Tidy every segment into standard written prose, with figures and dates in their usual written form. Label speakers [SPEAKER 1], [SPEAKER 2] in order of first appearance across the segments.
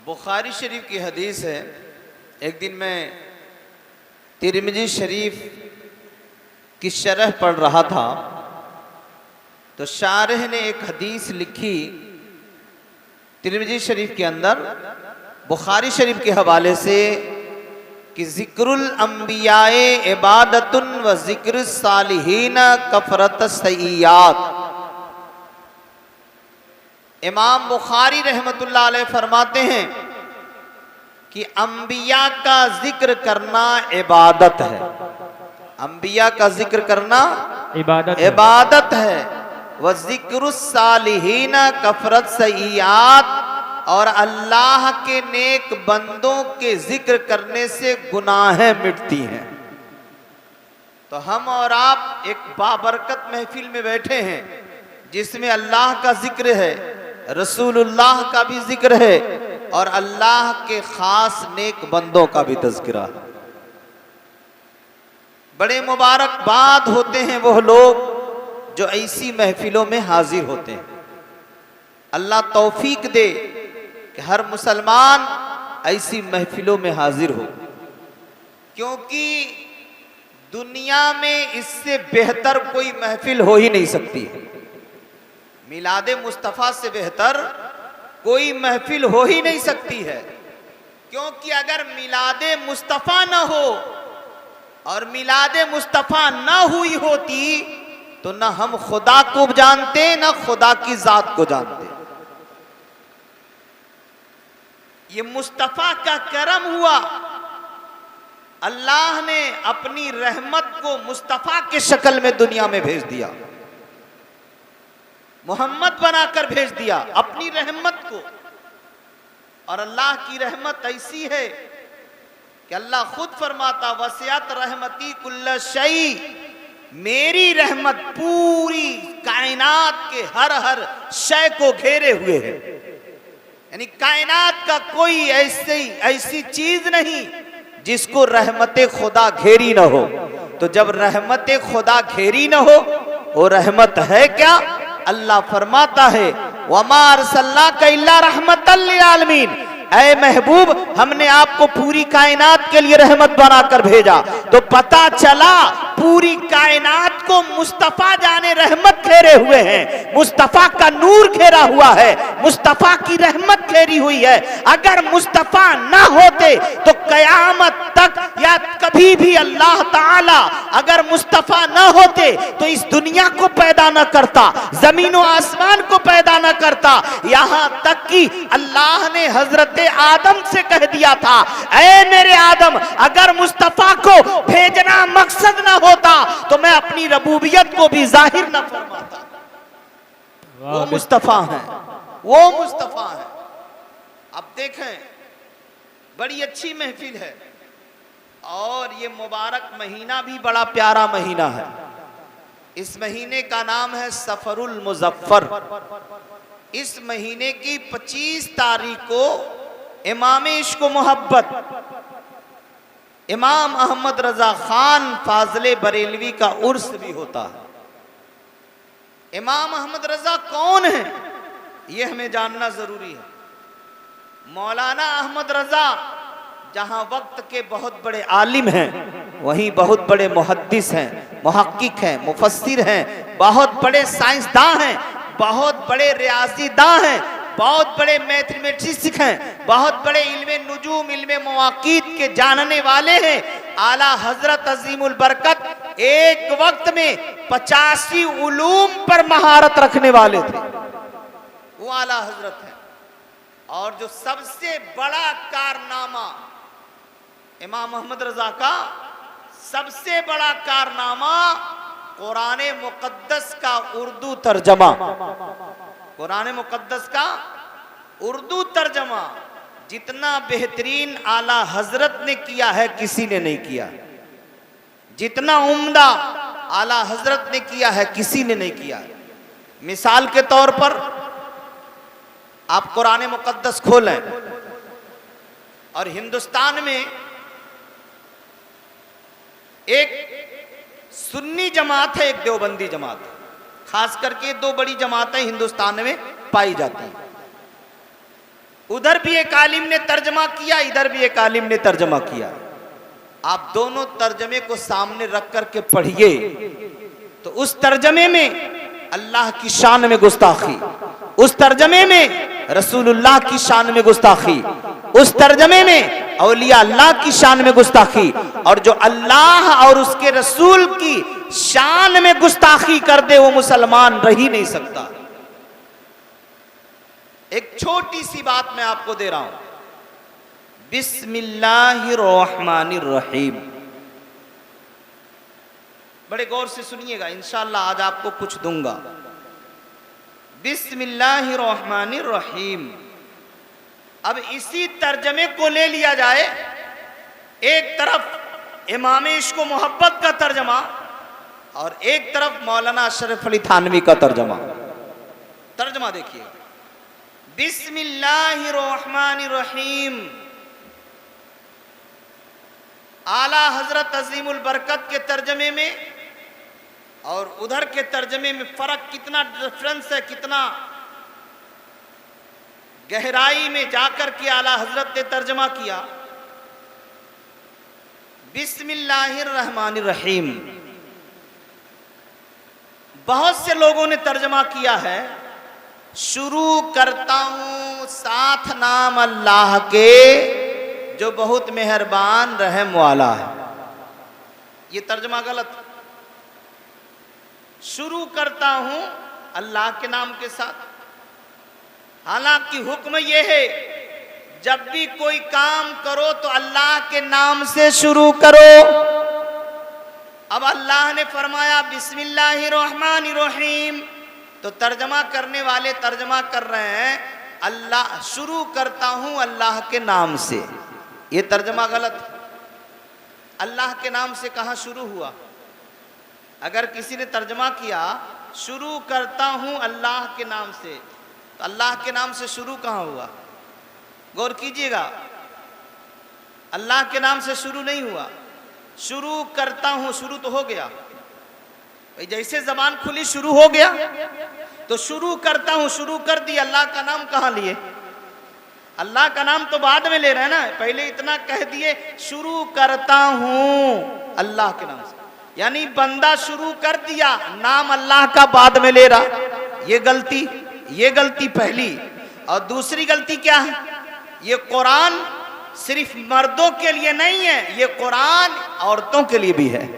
[SPEAKER 1] बुखारी शरीफ की हदीस है। एक दिन मैं तिरमिजी शरीफ की शरह पढ़ रहा था तो शारह ने एक हदीस लिखी तिरमिजी शरीफ के अंदर बुखारी शरीफ के हवाले से कि ज़िक्रुल अंबियाए इबादतुन व ज़िक्र सालिहीन कफरत सय्यात। इमाम बुखारी रहमतुल्लाह अलैह फरमाते हैं कि अंबिया का जिक्र करना इबादत है। अंबिया का जिक्र करना इबादत है। व ज़िक्र सालिहीन कफरत सय्यात, और अल्लाह के नेक बंदों के जिक्र करने से गुनाहें मिटती हैं। तो हम और आप एक बाबरकत महफिल में बैठे हैं जिसमें अल्लाह का जिक्र है, रसूलुल्लाह का भी जिक्र है और अल्लाह के खास नेक बंदों का भी तज़किरा है। बड़े मुबारकबाद होते हैं वो लोग जो ऐसी महफिलों में हाजिर होते हैं। अल्लाह तौफीक दे कि हर मुसलमान ऐसी महफिलों में हाजिर हो, क्योंकि दुनिया में इससे बेहतर कोई महफिल हो ही नहीं सकती। मिलादे मुस्तफ़ा से बेहतर कोई महफिल हो ही नहीं सकती है, क्योंकि अगर मिलादे मुस्तफ़ा न हो और मिलादे मुस्तफ़ा न हुई होती तो न हम खुदा को जानते न खुदा की जात को जानते। ये मुस्तफ़ा का करम हुआ, अल्लाह ने अपनी रहमत को मुस्तफ़ा के शक्ल में दुनिया में भेज दिया, मोहम्मद बनाकर भेज दिया अपनी रहमत को। और अल्लाह की रहमत ऐसी है कि अल्लाह खुद फरमाता वसियत रहमती कुल्ल शै, मेरी रहमत पूरी कायनात के हर हर शय को घेरे हुए है। यानी कायनात का कोई ऐसी चीज नहीं जिसको रहमत खुदा घेरी न हो। तो जब रहमत खुदा घेरी न हो वो रहमत है क्या? अल्लाह फरमाता है वमा अरसलनाका इल्ला रहमतल लिल आलमीन, ऐ महबूब हमने आपको पूरी कायनात के लिए रहमत बनाकर भेजा। तो पता चला पूरी कायनात को मुस्तफ़ा जाने रहमत घेरे हुए हैं, मुस्तफ़ा का नूर घेरा हुआ है, मुस्तफ़ा की रहमत घेरी हुई है। अगर मुस्तफ़ा ना होते तो कयामत तक या कभी भी अल्लाह ताला अगर मुस्तफ़ा ना होते तो इस दुनिया को पैदा ना करता, जमीन और आसमान को पैदा ना करता। यहां तक कि अल्लाह ने हजरत आदम से कह दिया था ऐ मेरे आदम, अगर मुस्तफ़ा को भेजना मकसद ना होता तो मैं अपनी रबूबियत को भी जाहिर न फरमाता। वो मुस्तफ़ा है, वो मुस्तफ़ा है। अब देखें बड़ी अच्छी महफिल है और ये मुबारक महीना भी बड़ा प्यारा महीना है। इस महीने का नाम है सफरुल मुज़फ्फर। इस महीने की 25 तारीख को इमाम इश्क व मोहब्बत इमाम अहमद रजा खान फाजले बरेलवी का उर्स भी होता है। इमाम अहमद रजा कौन है ये हमें जानना जरूरी है। मौलाना अहमद रजा जहां वक्त के बहुत बड़े आलिम हैं, वहीं बहुत बड़े मुहद्दिस हैं, मुहक्किक हैं, मुफस्सिर हैं, बहुत बड़े साइंसदान हैं, बहुत बड़े रियाजीदान हैं, बहुत बड़े मैथमेटिक्स हैं, बहुत बड़े इल्मे नुजूम इल्मे मवाक़ीत के जानने वाले हैं। आला हजरत अजीमुल बरकत एक वक्त में 85 उलूम पर महारत रखने वाले थे, वो आला हजरत है। और जो सबसे बड़ा कारनामा इमाम अहमद रजा का, सबसे बड़ा कारनामा कुरान मुक़द्दस का उर्दू तर्जमा, कुरान मुक़द्दस का उर्दू तर्जमा जितना बेहतरीन आला हजरत ने किया है किसी ने नहीं किया। जितना उम्दा आला हजरत ने किया है किसी ने नहीं किया। मिसाल के तौर पर आप कुरान मुक़द्दस खोलें और हिंदुस्तान में एक सुन्नी जमात है, एक देवबंदी जमात है। खास करके दो बड़ी जमातें हिंदुस्तान में पाई जाती हैं। उधर भी एक आलिम ने तर्जमा किया, इधर भी एक आलिम ने तर्जमा किया। आप दोनों तर्जमे को सामने रख करके पढ़िए तो उस तर्जमे में अल्लाह की शान में गुस्ताखी, उस तर्जमे में रसूलुल्लाह की शान में गुस्ताखी, उस तर्जमे में औलिया अल्लाह की शान में गुस्ताखी, और जो अल्लाह और उसके रसूल की शान में गुस्ताखी कर दे वो मुसलमान रह ही नहीं सकता। एक छोटी सी बात मैं आपको दे रहा हूं, बिस्मिल्लाहिर्रहमानिर्रहीम, बड़े गौर से सुनिएगा, इंशाअल्लाह आज आपको कुछ दूंगा। बिस्मिल्लाहिर्रहमानिर्रहीम। अब इसी तर्जमे को ले लिया जाए, एक तरफ इमाम इश्क व मोहब्बत का तर्जमा और एक तरफ मौलाना अशरफ अली थानवी का तर्जमा। तर्जमा देखिए, बिस्मिल्लाहिर्रहमानिर्रहीम, आला हजरत अजीमुल बरकत के तर्जमे में और उधर के तर्जमे में फर्क कितना डिफरेंस है, कितना गहराई में जाकर के आला हजरत ने तर्जमा किया। बिस्मिल्लाहिर्रहमानिर्रहीम बहुत से लोगों ने तर्जमा किया है, शुरू करता हूं साथ नाम अल्लाह के जो बहुत मेहरबान रहम वाला है। ये तर्जमा गलत। शुरू करता हूं अल्लाह के नाम के साथ, हालांकि हुक्म यह है जब भी कोई काम करो तो अल्लाह के नाम से शुरू करो। अब अल्लाह ने फरमाया बिस्मिल्लाहिर्रहमानिर्रहीम, तो तर्जमा करने वाले तर्जमा कर रहे हैं अल्लाह, शुरू करता हूं अल्लाह के नाम से। ये तर्जमा गलत। अल्लाह के नाम से कहां शुरू हुआ? अगर किसी ने तर्जमा किया शुरू करता हूं अल्लाह के नाम से, तो अल्लाह के नाम से शुरू कहां हुआ? गौर कीजिएगा, अल्लाह के नाम से शुरू नहीं हुआ। शुरू करता हूं, शुरू तो हो गया, जैसे जबान खुली शुरू हो गया, तो शुरू करता हूं, शुरू कर दिया। अल्लाह का नाम कहां लिए? अल्लाह का नाम तो बाद में ले रहे हैं ना, पहले इतना कह दिए शुरू करता हूं अल्लाह के नाम से, यानी बंदा शुरू कर दिया, नाम अल्लाह का बाद में ले रहा। ये गलती पहली। और दूसरी गलती क्या है? ये कुरान सिर्फ मर्दों के लिए नहीं है, ये कुरान औरतों के लिए भी है।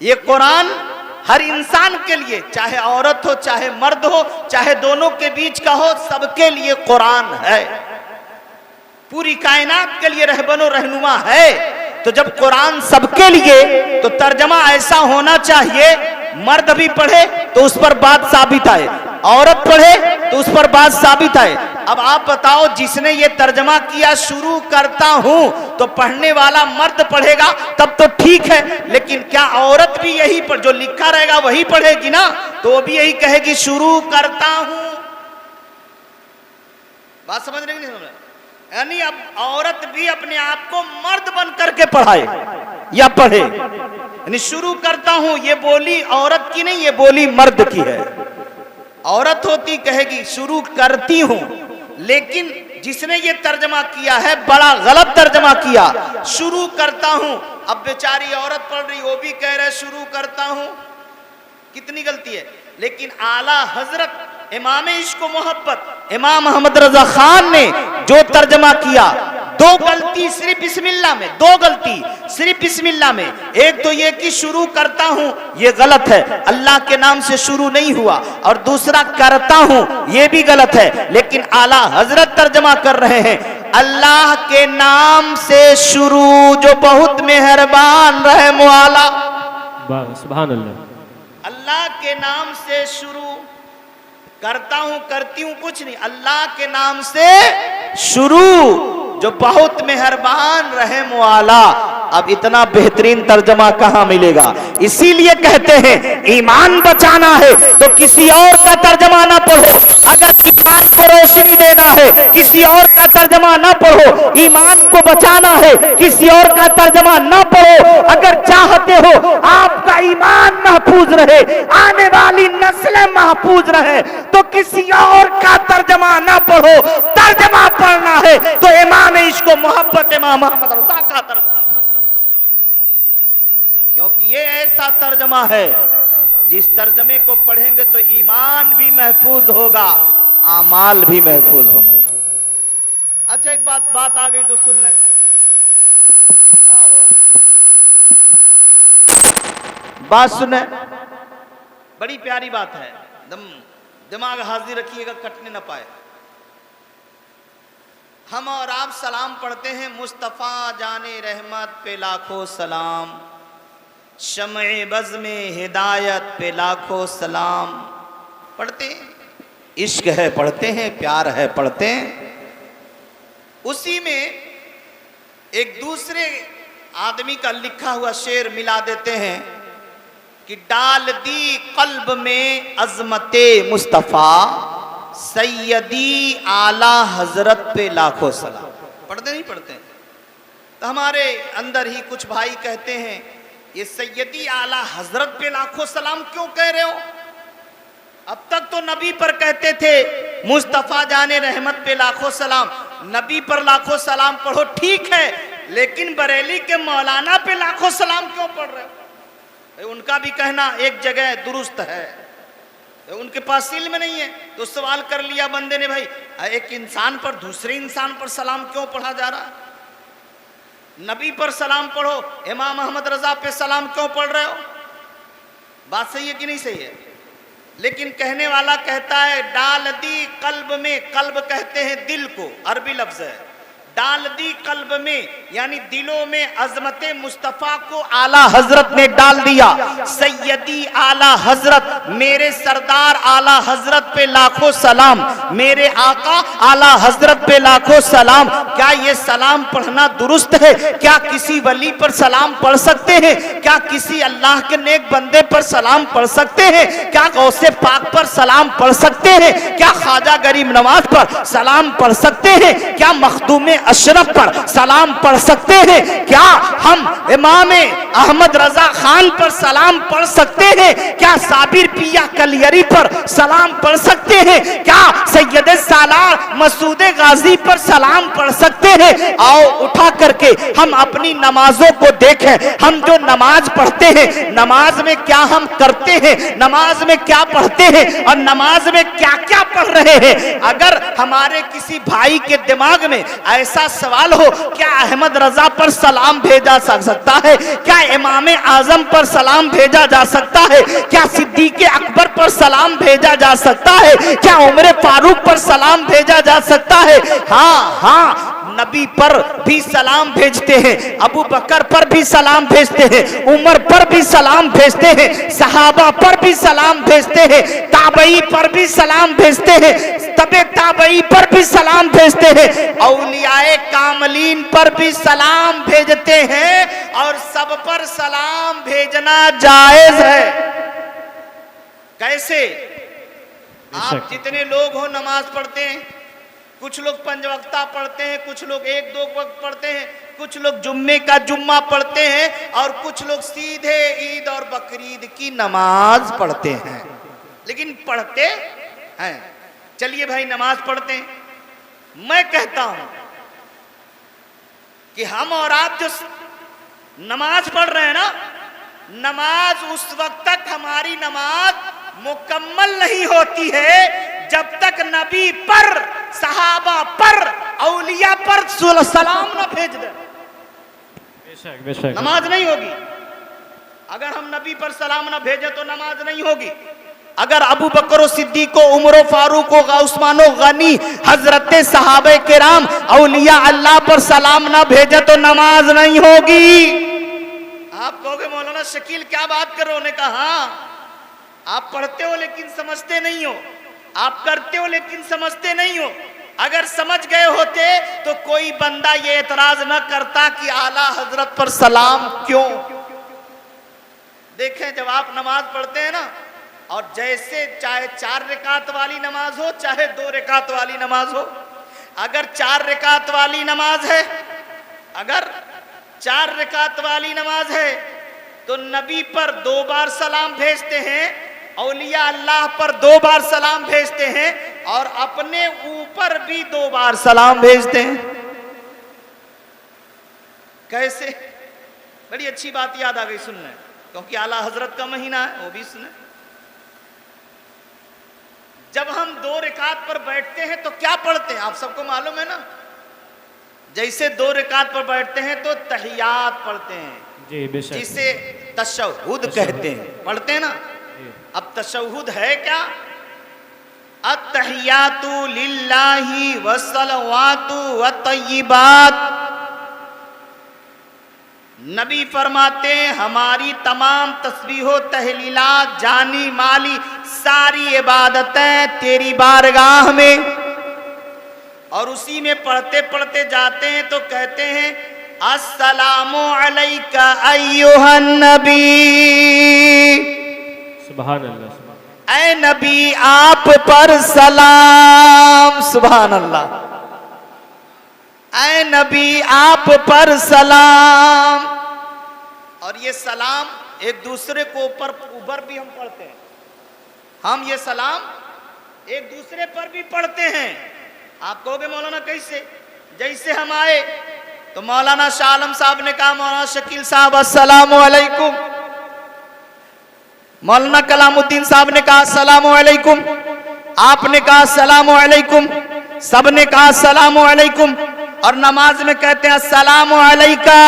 [SPEAKER 1] ये कुरान हर इंसान के लिए, चाहे औरत हो चाहे मर्द हो, चाहे दोनों के बीच का हो, सबके लिए कुरान है। पूरी कायनात के लिए रहबनो रहनुमा है। तो जब कुरान सबके लिए, तो तर्जमा ऐसा होना चाहिए मर्द भी पढ़े तो उस पर बात साबित आए, औरत पढ़े तो उस पर बात साबित आए। अब आप बताओ, जिसने ये तर्जमा किया शुरू करता हूं, तो पढ़ने वाला मर्द पढ़ेगा तब तो ठीक है, लेकिन क्या औरत भी यही पर जो लिखा रहेगा वही पढ़ेगी ना? तो वो भी यही कहेगी शुरू करता हूं। बात समझ रहे नहीं? समझ रहे? यानी अब औरत भी अपने आप को मर्द बन करके पढ़ाए या पढ़े। यानी शुरू करता हूं ये बोली औरत की नहीं, ये बोली मर्द की है। औरत होती कहेगी शुरू करती हूं, लेकिन जिसने ये तर्जमा किया है बड़ा गलत तर्जमा किया, शुरू करता हूं। अब बेचारी औरत पढ़ रही, वो भी कह रहे शुरू करता हूं। कितनी गलती है। लेकिन आला हजरत इमाम इश्क व मोहब्बत इमाम अहमद रजा खान ने जो तर्जमा किया, दो गलती सिर्फ बिस्मिल्लाह में, दो गलती सिर्फ बिस्मिल्लाह में। एक तो ये कि शुरू करता हूं, ये गलत है, अल्लाह के नाम से शुरू नहीं हुआ। और दूसरा करता हूं, ये भी गलत है। लेकिन आला हजरत तर्जमा कर रहे हैं अल्लाह के नाम से शुरू जो बहुत मेहरबान रहम वाला।
[SPEAKER 2] सुभान अल्लाह।
[SPEAKER 1] अल्लाह के नाम से शुरू करता हूं, करती हूं कुछ नहीं, अल्लाह के नाम से शुरू जो बहुत मेहरबान रहम वाला। अब इतना बेहतरीन तर्जमा कहां मिलेगा? इसीलिए कहते हैं ईमान बचाना है तो किसी और का तर्जमा ना पढ़ो। अगर ईमान को रोशनी देना है किसी और का तर्जमा ना पढ़ो। ईमान को बचाना है किसी और का तर्जमा ना पढ़ो। अगर चाहते हो आपका ईमान महफूज रहे, आने वाली नस्लें महफूज रहे, तो किसी और का तर्जमा ना पढ़ो, तर्जमा मोहब्बत इमाम मोहम्मद रजा का तर्जुमा, क्योंकि ये ऐसा तर्जमा है जिस तर्जमे को पढ़ेंगे तो ईमान भी महफूज होगा, आमाल भी महफूज होंगे। अच्छा एक बात आ गई तो सुन लें। बात सुने, बड़ी प्यारी बात है, दिमाग हाजिर रखिएगा, कटने ना पाए। हम और आप सलाम पढ़ते हैं, मुस्तफ़ा जाने रहमत पे लाखों सलाम, शम्ए बज़ में हिदायत पे लाखों सलाम पढ़ते हैं। इश्क है पढ़ते हैं, प्यार है पढ़ते हैं। उसी में एक दूसरे आदमी का लिखा हुआ शेर मिला देते हैं कि डाल दी कल्ब में अज़मते मुस्तफ़ा, सैयदी आला हजरत पे लाखों सलाम। पढ़ते नहीं पढ़ते? तो हमारे अंदर ही कुछ भाई कहते हैं ये सैयदी आला हजरत पे लाखों सलाम क्यों कह रहे हो? अब तक तो नबी पर कहते थे मुस्तफ़ा जाने रहमत पे लाखों सलाम, नबी पर लाखों सलाम पढ़ो, ठीक है, लेकिन बरेली के मौलाना पे लाखों सलाम क्यों पढ़ रहे हो? उनका भी कहना एक जगह दुरुस्त है, उनके पास इल्म नहीं है। तो सवाल कर लिया बंदे ने, भाई एक इंसान पर दूसरे इंसान पर सलाम क्यों पढ़ा जा रहा है? नबी पर सलाम पढ़ो, इमाम मोहम्मद रजा पे सलाम क्यों पढ़ रहे हो? बात सही है कि नहीं सही है? लेकिन कहने वाला कहता है डाल दी कल्ब में, कल्ब कहते हैं दिल को, अरबी लफ्ज है, डाल दी कल्ब में यानी दिलों में अजमते मुस्तफ़ा को आला हजरत ने डाल दिया। सैयदी आला हजरत, मेरे सरदार आला हजरत पे लाखों सलाम, मेरे आका आला हजरत पे लाखों सलाम। क्या ये सलाम पढ़ना दुरुस्त है? क्या किसी वली पर सलाम पढ़ सकते हैं? क्या किसी अल्लाह के नेक बंदे पर सलाम पढ़ सकते हैं? क्या गौसे पाक पर सलाम पढ़ सकते हैं? क्या ख्वाजा गरीब नवाज पर सलाम पढ़ सकते हैं? क्या मखदूम अशरफ पर सलाम पढ़ सकते हैं? क्या हम इमाम अहमद रजा खान पर सलाम पढ़ सकते हैं? क्या साबिर पिया कलियरी पर सलाम पढ़ सकते हैं? क्या सैयद सालार मसूद गाजी पर सलाम पढ़ सकते हैं? आओ उठा करके हम अपनी नमाजों को देखें। हम जो नमाज पढ़ते हैं, नमाज में क्या हम करते हैं, नमाज में क्या पढ़ते हैं और नमाज में क्या क्या पढ़ रहे हैं। अगर हमारे किसी भाई के दिमाग में ऐसा सवाल हो, क्या अहमद रजा पर सलाम भेजा जा सकता है? क्या इमाम आजम पर सलाम भेजा जा सकता है? क्या सिद्दीक अकबर पर सलाम भेजा जा सकता है? क्या उमर फारूक पर सलाम भेजा जा सकता है? हाँ हाँ, नबी पर भी सलाम भेजते हैं, अबू बकर पर भी सलाम भेजते हैं, उमर पर भी सलाम भेजते हैं, सहाबा पर भी सलाम भेजते हैं, ताबई पर भी सलाम भेजते हैं, तबे ताबई पर भी सलाम भेजते हैं, औलियाए कामलीन पर भी सलाम भेजते हैं, और सब पर सलाम भेजना जायज है। कैसे? आप जितने लोग हो नमाज पढ़ते हैं, कुछ लोग पंजवक्ता पढ़ते हैं, कुछ लोग एक दो वक्त पढ़ते हैं, कुछ लोग जुम्मे का जुम्मा पढ़ते हैं, और कुछ लोग सीधे ईद और बकरीद की नमाज पढ़ते हैं। लेकिन पढ़ते हैं। चलिए भाई नमाज पढ़ते हैं। मैं कहता हूं कि हम और आप जो नमाज पढ़ रहे हैं ना, नमाज उस वक्त तक हमारी नमाज मुकम्मल नहीं होती है जब तक नबी पर, सहाबा पर, औलिया पर सलाम न भेज दे। नमाज नहीं होगी। अगर हम नबी पर सलाम न भेजे तो नमाज नहीं होगी। अगर अबू बकर सिद्दीक, उमर फारूक, उस्मान गनी, हजरत सहाबे किराम, औलिया अल्लाह पर सलाम न भेजे तो नमाज नहीं होगी। आप कहोगे मौलाना शकील क्या बात कर रहे हो? ने कहा आप पढ़ते हो लेकिन समझते नहीं हो, आप करते हो लेकिन समझते नहीं हो। अगर समझ गए होते तो कोई बंदा ये एतराज न करता कि आला हजरत पर सलाम क्यों। देखें, जब आप नमाज पढ़ते हैं ना, और जैसे चाहे 4 रकात वाली नमाज हो चाहे 2 रकात वाली नमाज हो, अगर 4 रकात वाली नमाज है, अगर 4 रकात वाली नमाज है तो नबी पर 2 बार सलाम भेजते हैं, औलिया अल्लाह पर 2 बार सलाम भेजते हैं, और अपने ऊपर भी 2 बार सलाम भेजते हैं। कैसे? बड़ी अच्छी बात याद आ गई सुनने, क्योंकि आला हजरत का महीना है, वो भी सुने। जब हम 2 रकात पर बैठते हैं तो क्या पढ़ते हैं, आप सबको मालूम है ना? जैसे 2 रकात पर बैठते हैं तो तहियात पढ़ते हैं
[SPEAKER 2] जी बेशक।
[SPEAKER 1] जिसे तशहुद कहते हैं, पढ़ते हैं ना। अब तशहुद है क्या? अत्तहियातु लिल्लाहि वस्सलवातु वत्तय्यिबात। नबी फरमाते हैं हमारी तमाम तस्बीहो तहलीलात जानी माली सारी इबादतें तेरी बारगाह में, और उसी में पढ़ते पढ़ते जाते हैं तो कहते हैं अस्सलामु अलैका अय्युहन नबी।
[SPEAKER 2] सुभान अल्लाह, सुभान।
[SPEAKER 1] ऐ नबी आप पर सलाम, सुभान अल्लाह। ऐ नबी आप पर सलाम। और ये सलाम एक दूसरे को ऊपर भी हम पढ़ते हैं, हम ये सलाम एक दूसरे पर भी पढ़ते हैं। आप कहोगे मौलाना कैसे? जैसे हम आए तो मौलाना शाह आलम साहब ने कहा मौलाना शकील साहब अस्सलामु अलैकुम, मौलाना कलामुद्दीन साहब ने कहा अस्सलामु अलैकुम, आपने कहा अस्सलामु अलैकुम, सबने कहा अस्सलामु अलैकुम। और नमाज में कहते हैं अस्सलामु अलैका,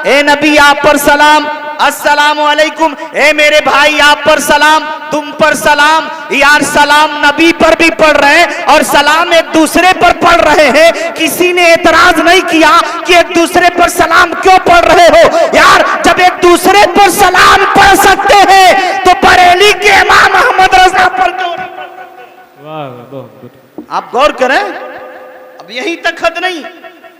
[SPEAKER 1] ए नबी आप पर सलाम, अस्सलामु अलैकुम, ए मेरे भाई आप पर सलाम, तुम पर सलाम। यार सलाम नबी पर भी पढ़ रहे हैं और सलाम एक दूसरे पर पढ़ रहे हैं। किसी ने एतराज नहीं किया कि एक दूसरे पर सलाम क्यों पढ़ रहे हो। यार जब एक दूसरे पर सलाम पढ़ सकते हैं तो बरेली के इमाम अहमद रजा पर क्यों नहीं पढ़ सकते?
[SPEAKER 2] वाह बहुत गुड।
[SPEAKER 1] आप गौर करें, अब यहीं तक हद नहीं।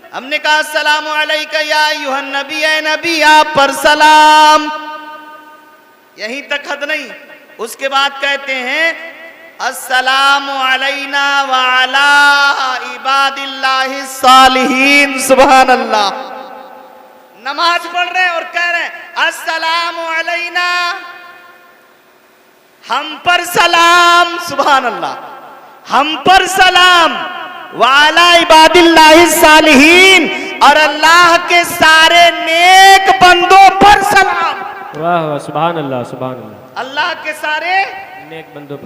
[SPEAKER 1] हमने कहा अस्सलामु अलैका या अय्युहन नबी, ऐ नबी आप पर सलाम, यहीं तक हद नहीं। उसके बाद कहते हैं अस्सलामु अलैना व अला इबादिल्लाहिस सालिहीन, सुभान अल्लाह। नमाज पढ़ रहे हैं और कह रहे हैं अस्सलामु अलैना, हम पर सलाम, सुभान अल्लाह, हम पर सलाम, वाला इबादिल्लाहिस सालिहीन, और अल्लाह के सारे नेक बंदों पर सलाम।
[SPEAKER 2] वाह वाह, सुभान अल्लाह, सुभान अल्लाह।
[SPEAKER 1] अल्लाह के सारे
[SPEAKER 2] नेक बंदों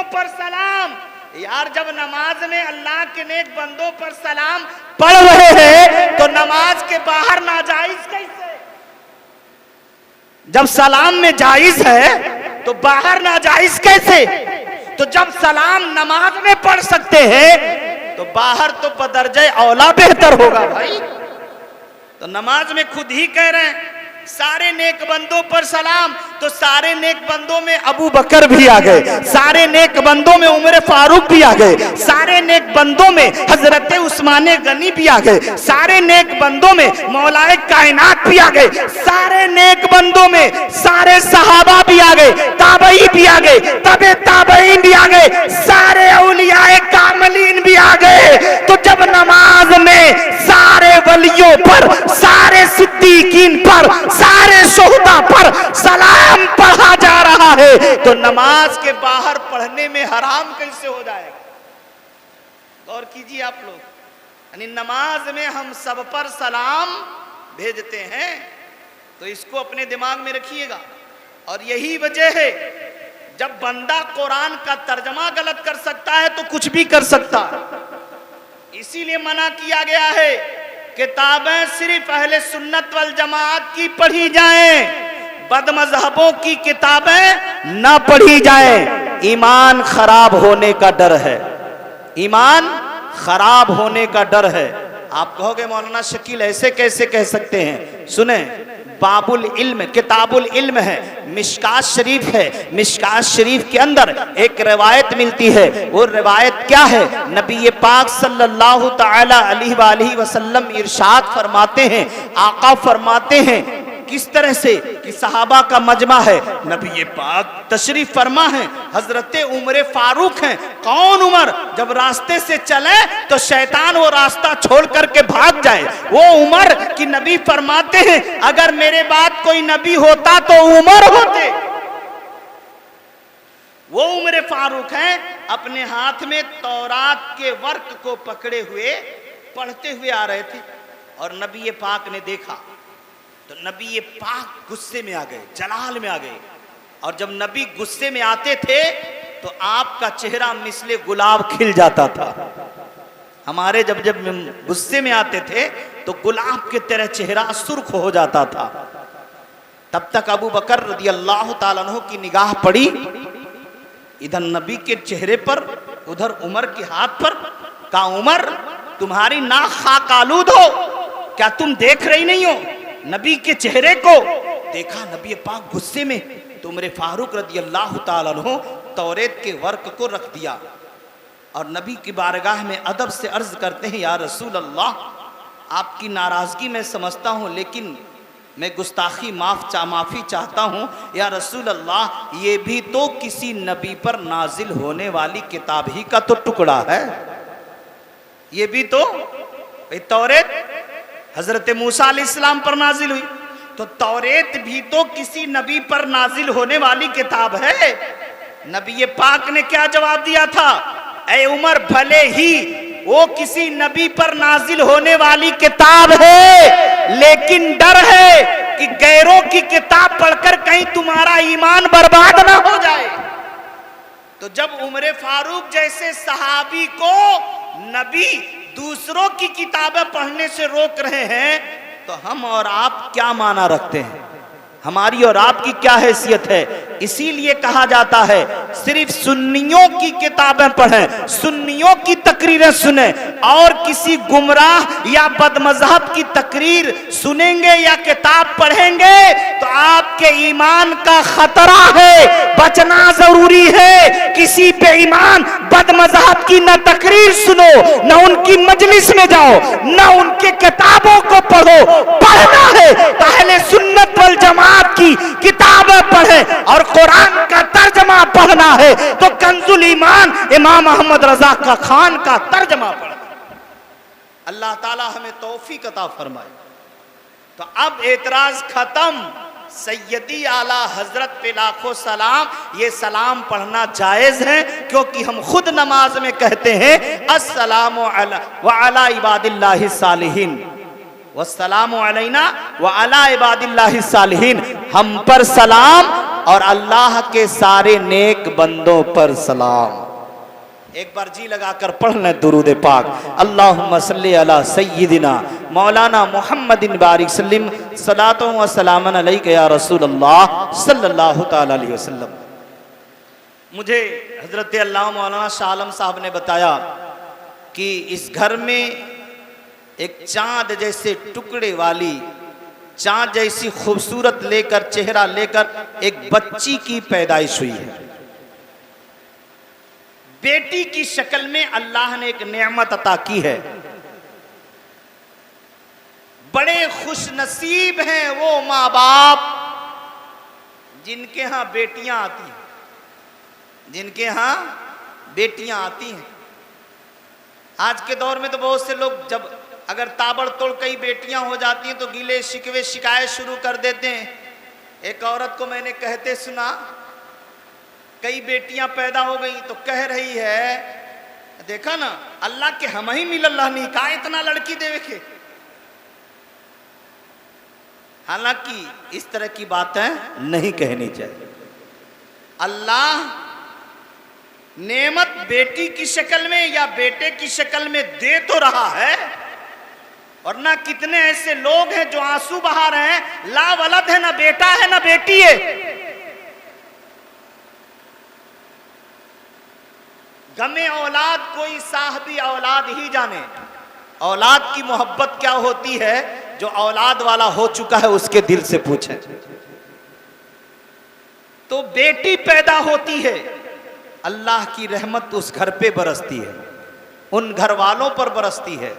[SPEAKER 1] पर सलाम। यार जब नमाज में अल्लाह के नेक बंदों पर सलाम पढ़ रहे हैं तो नमाज के बाहर नाजायज कैसे? जब सलाम में जायज है तो बाहर नाजायज कैसे? तो जब सलाम नमाज में पढ़ सकते हैं तो बाहर तो बदरजे औला बेहतर होगा भाई। तो नमाज में खुद ही कह रहे हैं सारे नेक बंदों पर सलाम, तो सारे नेक बंदों में अबू बकर भी आ गए, सारे नेक बंदों में उमर फारूक भी आ गए, सारे नेक बंदों में हजरत उस्मान गनी भी आ गए, सारे नेक बंदों में मौलाए कायनात भी आ गए, सारे नेक बंदों में सारे सहाबा भी आ गए, ताबई भी आ गए, तबे ताबईन भी आ गए, सारे औलियाए कामलीन भी आ गए। तो जब नमाज में सारे वलियों पर, सारे सिद्दीकीन पर, सारे शोहदा पर सलाम पढ़ा जा रहा है तो नमाज के बाहर पढ़ने में हराम कैसे हो जाएगा? गौर कीजिए आप लोग। यानी नमाज में हम सब पर सलाम भेजते हैं, तो इसको अपने दिमाग में रखिएगा। और यही वजह है जब बंदा कुरान का तर्जमा गलत कर सकता है तो कुछ भी कर सकता है। इसीलिए मना किया गया है किताबें सिर्फ अहले सुन्नत वल जमात की पढ़ी जाएं, बदमज़हबों की किताबें ना पढ़ी जाएं। ईमान खराब होने का डर है, ईमान खराब होने का डर है। आप कहोगे मौलाना शकील ऐसे कैसे कह सकते हैं? सुने, बाबुल इल्म किताबुल इल्म है, मिशकात शरीफ है, मिशकात शरीफ के अंदर एक रिवायत मिलती है। वो रिवायत क्या है? नबी पाक सल्लल्लाहु तआला अलैहि वसल्लम इरशाद फरमाते हैं, आका फरमाते हैं किस तरह से कि सहाबा का मजमा है, नबी पाक तशरीफ फरमा है, हजरत उमर फारूक हैं। कौन उमर? जब रास्ते से चले तो शैतान वो रास्ता छोड़ करके भाग जाए, वो उमर की नबी फरमाते हैं अगर मेरे बाद कोई नबी होता तो उमर होते। वो उमर फारूक हैं, अपने हाथ में तौरात के वर्क को पकड़े हुए पढ़ते हुए आ रहे थे। और नबी पाक ने देखा तो नबी पाक गुस्से में आ गए, जलाल में आ गए। और जब नबी गुस्से में आते थे तो आपका चेहरा मिसले गुलाब खिल जाता था। हमारे जब जब गुस्से में आते थे तो गुलाब के तरह चेहरा सुर्ख हो जाता था। तब तक अबू बकर रज़ी अल्लाह ताला अन्हु की निगाह पड़ी इधर नबी के चेहरे पर, उधर उमर के हाथ पर। कहा उमर तुम्हारी नाक खाक आलूद हो, क्या तुम देख रही नहीं हो नबी के चेहरे को? देखा नबी पाक गुस्से में, तो उमर फारूक रज़ी अल्लाह ताला अन्हु तौरेत के वर्क को रख दिया और नबी की बारगाह में अदब से अर्ज करते हैं, या रसूल अल्लाह, आपकी नाराजगी मैं समझता हूँ, लेकिन मैं गुस्ताखी माफ़ी चाहता हूँ। या रसूल अल्लाह, ये भी तो किसी नबी पर नाजिल होने वाली किताब ही का तो टुकड़ा है। ये भी तो तौरेत हजरत मूसा अलैहिस्सलाम पर नाजिल हुई, तो तौरेत भी तो किसी नबी पर नाजिल होने वाली किताब है। नबी पाक ने क्या जवाब दिया था? ऐ उमर, भले ही वो किसी नबी पर नाजिल होने वाली किताब है, लेकिन डर है कि गैरों की किताब पढ़कर कहीं तुम्हारा ईमान बर्बाद ना हो जाए। तो जब उमर फारूक जैसे सहाबी को नबी दूसरों की किताबें पढ़ने से रोक रहे हैं, तो हम और आप क्या माना रखते हैं? हमारी और आपकी क्या हैसियत है? इसीलिए कहा जाता है सिर्फ सुन्नियों की किताबें पढ़ें, सुन्नियों की तकरीरें सुने, और किसी गुमराह या बदमज़हब की तकरीर सुनेंगे या किताब पढ़ेंगे तो आपके ईमान का खतरा है, बचना जरूरी है। किसी बेईमान बदमज़हब की न तकरीर सुनो, न उनकी मजलिस में जाओ, न उनके किताबों को पढ़ो। पढ़ना है तो अहले सुन्नत वल जमात की किताबें पढ़े, और कुरान का तर्जमा पढ़ना है तो कंजुल ईमान इमाम अहमद रजा का खान का तर्जमा पढ़ना। अल्लाह ताला हमें तौफीक अता फरमाए। तो अब एतराज खत्म, सैयदी आला हजरत पे लाखों सलाम। ये सलाम पढ़ना जायज है, क्योंकि हम खुद नमाज में कहते हैं अस्सलामु अला व अला इबादिल्लाहि सालिहीन, वस्सलामु अलैना व अला इबादिल्लाहि सालिहीन। हम पर सलाम और अल्लाह के सारे नेक बंदों पर सलाम। एक बार जी लगाकर पढ़ लें दुरूद पाक, अल्लाहुम्मा सल्ली अला सय्यिदिना मौलाना मुहम्मदिन बारिक सल्लिम सलातो व सलामन अलैका या रसूल अल्लाह सल्लल्लाहु तआला अलैहि वसल्लम। मुझे हजरत अल्लाह मौलाना शाह आलम साहब ने बताया कि इस घर में एक चांद जैसे टुकड़े वाली, चांद जैसी खूबसूरत लेकर, चेहरा लेकर एक बच्ची की पैदाइश हुई है। बेटी की शक्ल में अल्लाह ने एक नेमत अता की है। बड़े खुश नसीब हैं वो माँ बाप जिनके यहाँ बेटियां आती हैं, जिनके यहाँ बेटियां आती हैं। आज के दौर में तो बहुत से लोग जब अगर ताबड़तोड़ कई बेटियां हो जाती हैं तो गीले शिकवे शिकायत शुरू कर देते हैं। एक औरत को मैंने कहते सुना, कई बेटियां पैदा हो गई तो कह रही है, देखा ना अल्लाह के हम ही मिल अल्लाह नहीं कहा इतना लड़की देवे के। हालांकि इस तरह की बातें नहीं कहनी चाहिए। अल्लाह नेमत बेटी की शक्ल में या बेटे की शक्ल में दे तो रहा है, और ना कितने ऐसे लोग हैं जो आंसू बहा रहे हैं, ला वलद है, ना बेटा है ना बेटी है। गमे औलाद कोई साहबी औलाद ही जाने। औलाद की मोहब्बत क्या होती है, जो औलाद वाला हो चुका है उसके दिल से पूछें। तो बेटी पैदा होती है, अल्लाह की रहमत उस घर पे बरसती है, उन घर वालों पर बरसती है।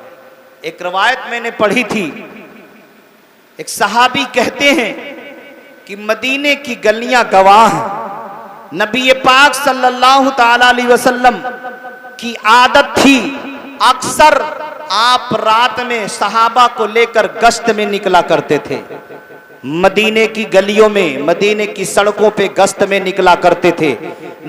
[SPEAKER 1] एक रवायत मैंने पढ़ी थी, एक सहाबी कहते हैं कि मदीने की गलियां गवाह हैं, नबी पाक सल्लल्लाहु ताला अलैहि वसल्लम की आदत थी, अक्सर आप रात में सहाबा को लेकर गश्त में निकला करते थे। मदीने की गलियों में, मदीने की सड़कों पे गश्त में निकला करते थे।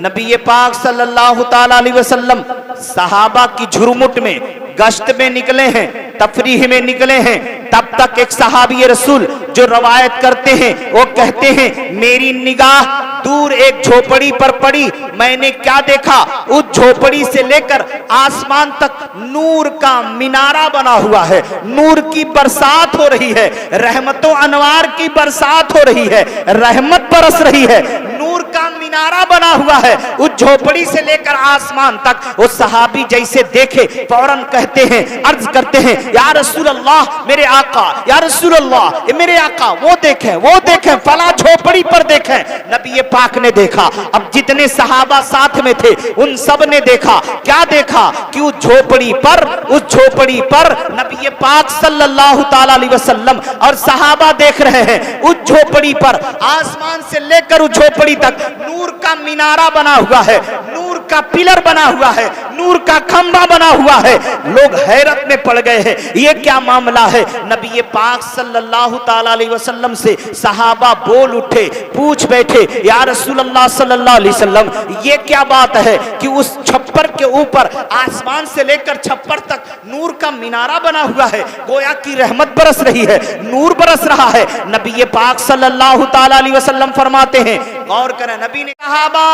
[SPEAKER 1] नबी पाक सल्लल्लाहु ताला अलैहि वसल्लम सहाबा की झुरमुट में गश्त में निकले हैं। तफरीह में निकले हैं, तब तक एक सहाबी रसूल जो रवायत करते हैं वो कहते हैं मेरी निगाह दूर एक झोपड़ी पर पड़ी, मैंने क्या देखा, उस झोपड़ी से लेकर आसमान तक नूर का मीनारा बना हुआ है, नूर की बरसात हो रही है, रहमतों अनवार की बरसात हो रही है, रहमत बरस रही है, नूर का मीनारा बना हुआ है उस झोपड़ी से लेकर आसमान तक। वो सहाबी जैसे देखे फौरन कहते हैं, अर्ज करते हैं या रसूल अल्लाह मेरे आका, या रसूल अल्लाह ये मेरे आका, वो देखें फला झोपड़ी पर देखें। नबी पाक ने देखा, अब जितने सहाबा साथ में थे उन सब ने देखा, क्या देखा कि उस झोपड़ी पर नबी पाक सल्लल्लाहु ताला अलैहि वसल्लम और सहाबा देख रहे हैं, उस झोपड़ी पर आसमान से लेकर उस झोपड़ी तक नूर का मीनारा बना हुआ है, नूर का पिलर बना हुआ है, नूर का खंभा बना हुआ है। लोग हैरत में पड़ गए हैं, ये क्या मामला है। नबी पाक सल्लल्लाहु ताला अलैहि वसल्लम से सहाबा बोल उठे, पूछ बैठे या रसूलल्लाह सल्लल्लाहु अलैहि वसल्लम ये क्या बात है कि उस छप्पर के ऊपर आसमान से लेकर छप्पर तक नूर का मीनारा बना हुआ है, गोया की रहमत बरस रही है, नूर बरस रहा है। नबी पाक सल्लल्लाहु ताला अलैहि वसल्लम फरमाते हैं, गौर करें, नबी ने सहाबा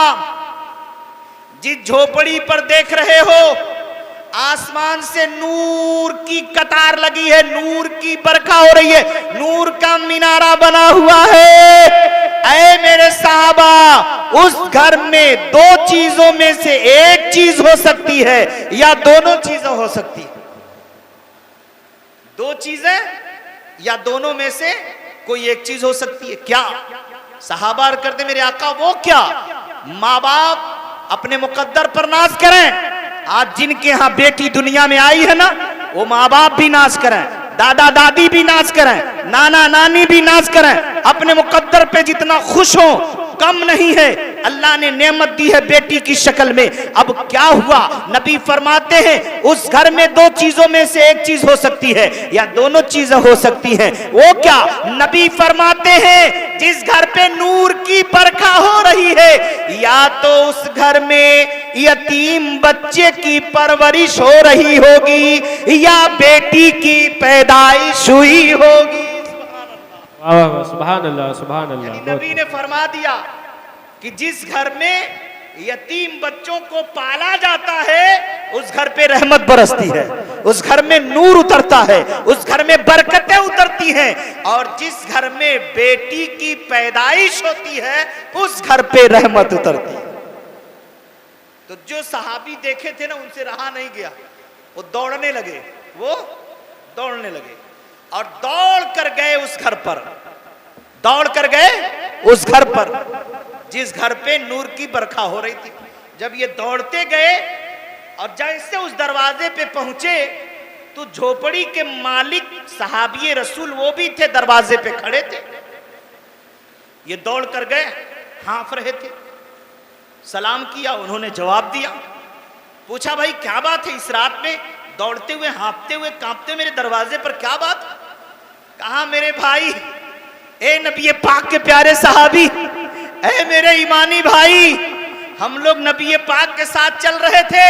[SPEAKER 1] जिस झोपड़ी पर देख रहे हो आसमान से नूर की कतार लगी है, नूर की बरखा हो रही है, नूर का मीनारा बना हुआ है। ऐ मेरे साहबा, उस घर में दो चीजों में से एक चीज हो सकती है या दोनों चीजें हो सकती है। दो चीजें या दोनों में से कोई एक चीज हो सकती है। क्या? सहाबा करते मेरे आका वो क्या? माँ बाप अपने मुकद्दर पर नाज करें। आज जिनके यहां बेटी दुनिया में आई है ना, वो माँ बाप भी नाज करें, दादा दादी भी नाज करें, नाना नानी भी नाज करें, अपने मुकद्दर पे जितना खुश हो कम नहीं है। अल्लाह ने नेमत दी है बेटी की शक्ल में। अब क्या हुआ, नबी फरमाते हैं उस घर में दो चीजों में से एक चीज हो सकती है या दोनों चीजें हो सकती हैं। वो क्या? नबी फरमाते हैं जिस घर पे नूर की बरखा हो रही है, या तो उस घर में यतीम बच्चे की परवरिश हो रही होगी या बेटी की पैदाइश हुई होगी।
[SPEAKER 2] सुभान अल्लाह, सुभान अल्लाह।
[SPEAKER 1] नबी ने फरमा दिया कि जिस घर में यतीम बच्चों को पाला जाता है उस घर पे रहमत बरसती है, उस घर में नूर उतरता है, उस घर में बरकतें उतरती हैं। और जिस घर में बेटी की पैदाइश होती है उस घर पे रहमत उतरती है। तो जो सहाबी देखे थे ना, उनसे रहा नहीं गया, वो दौड़ने लगे, और दौड़ कर गए उस घर पर, जिस घर पे नूर की बरखा हो रही थी। जब ये दौड़ते गए और जैसे उस दरवाजे पे पहुंचे तो झोपड़ी के मालिक सहाबी रसूल वो भी थे, दरवाजे पे खड़े थे। ये दौड़ कर गए, हाँफ रहे थे, सलाम किया, उन्होंने जवाब दिया। पूछा भाई क्या बात है, इस रात में दौड़ते हुए, हाँफते हुए, कांपते हुए मेरे दरवाजे पर क्या बात? कहा मेरे भाई, ए नबी पाक के प्यारे सहाबी, ए मेरे ईमानी भाई, हम लोग नबी पाक के साथ चल रहे थे,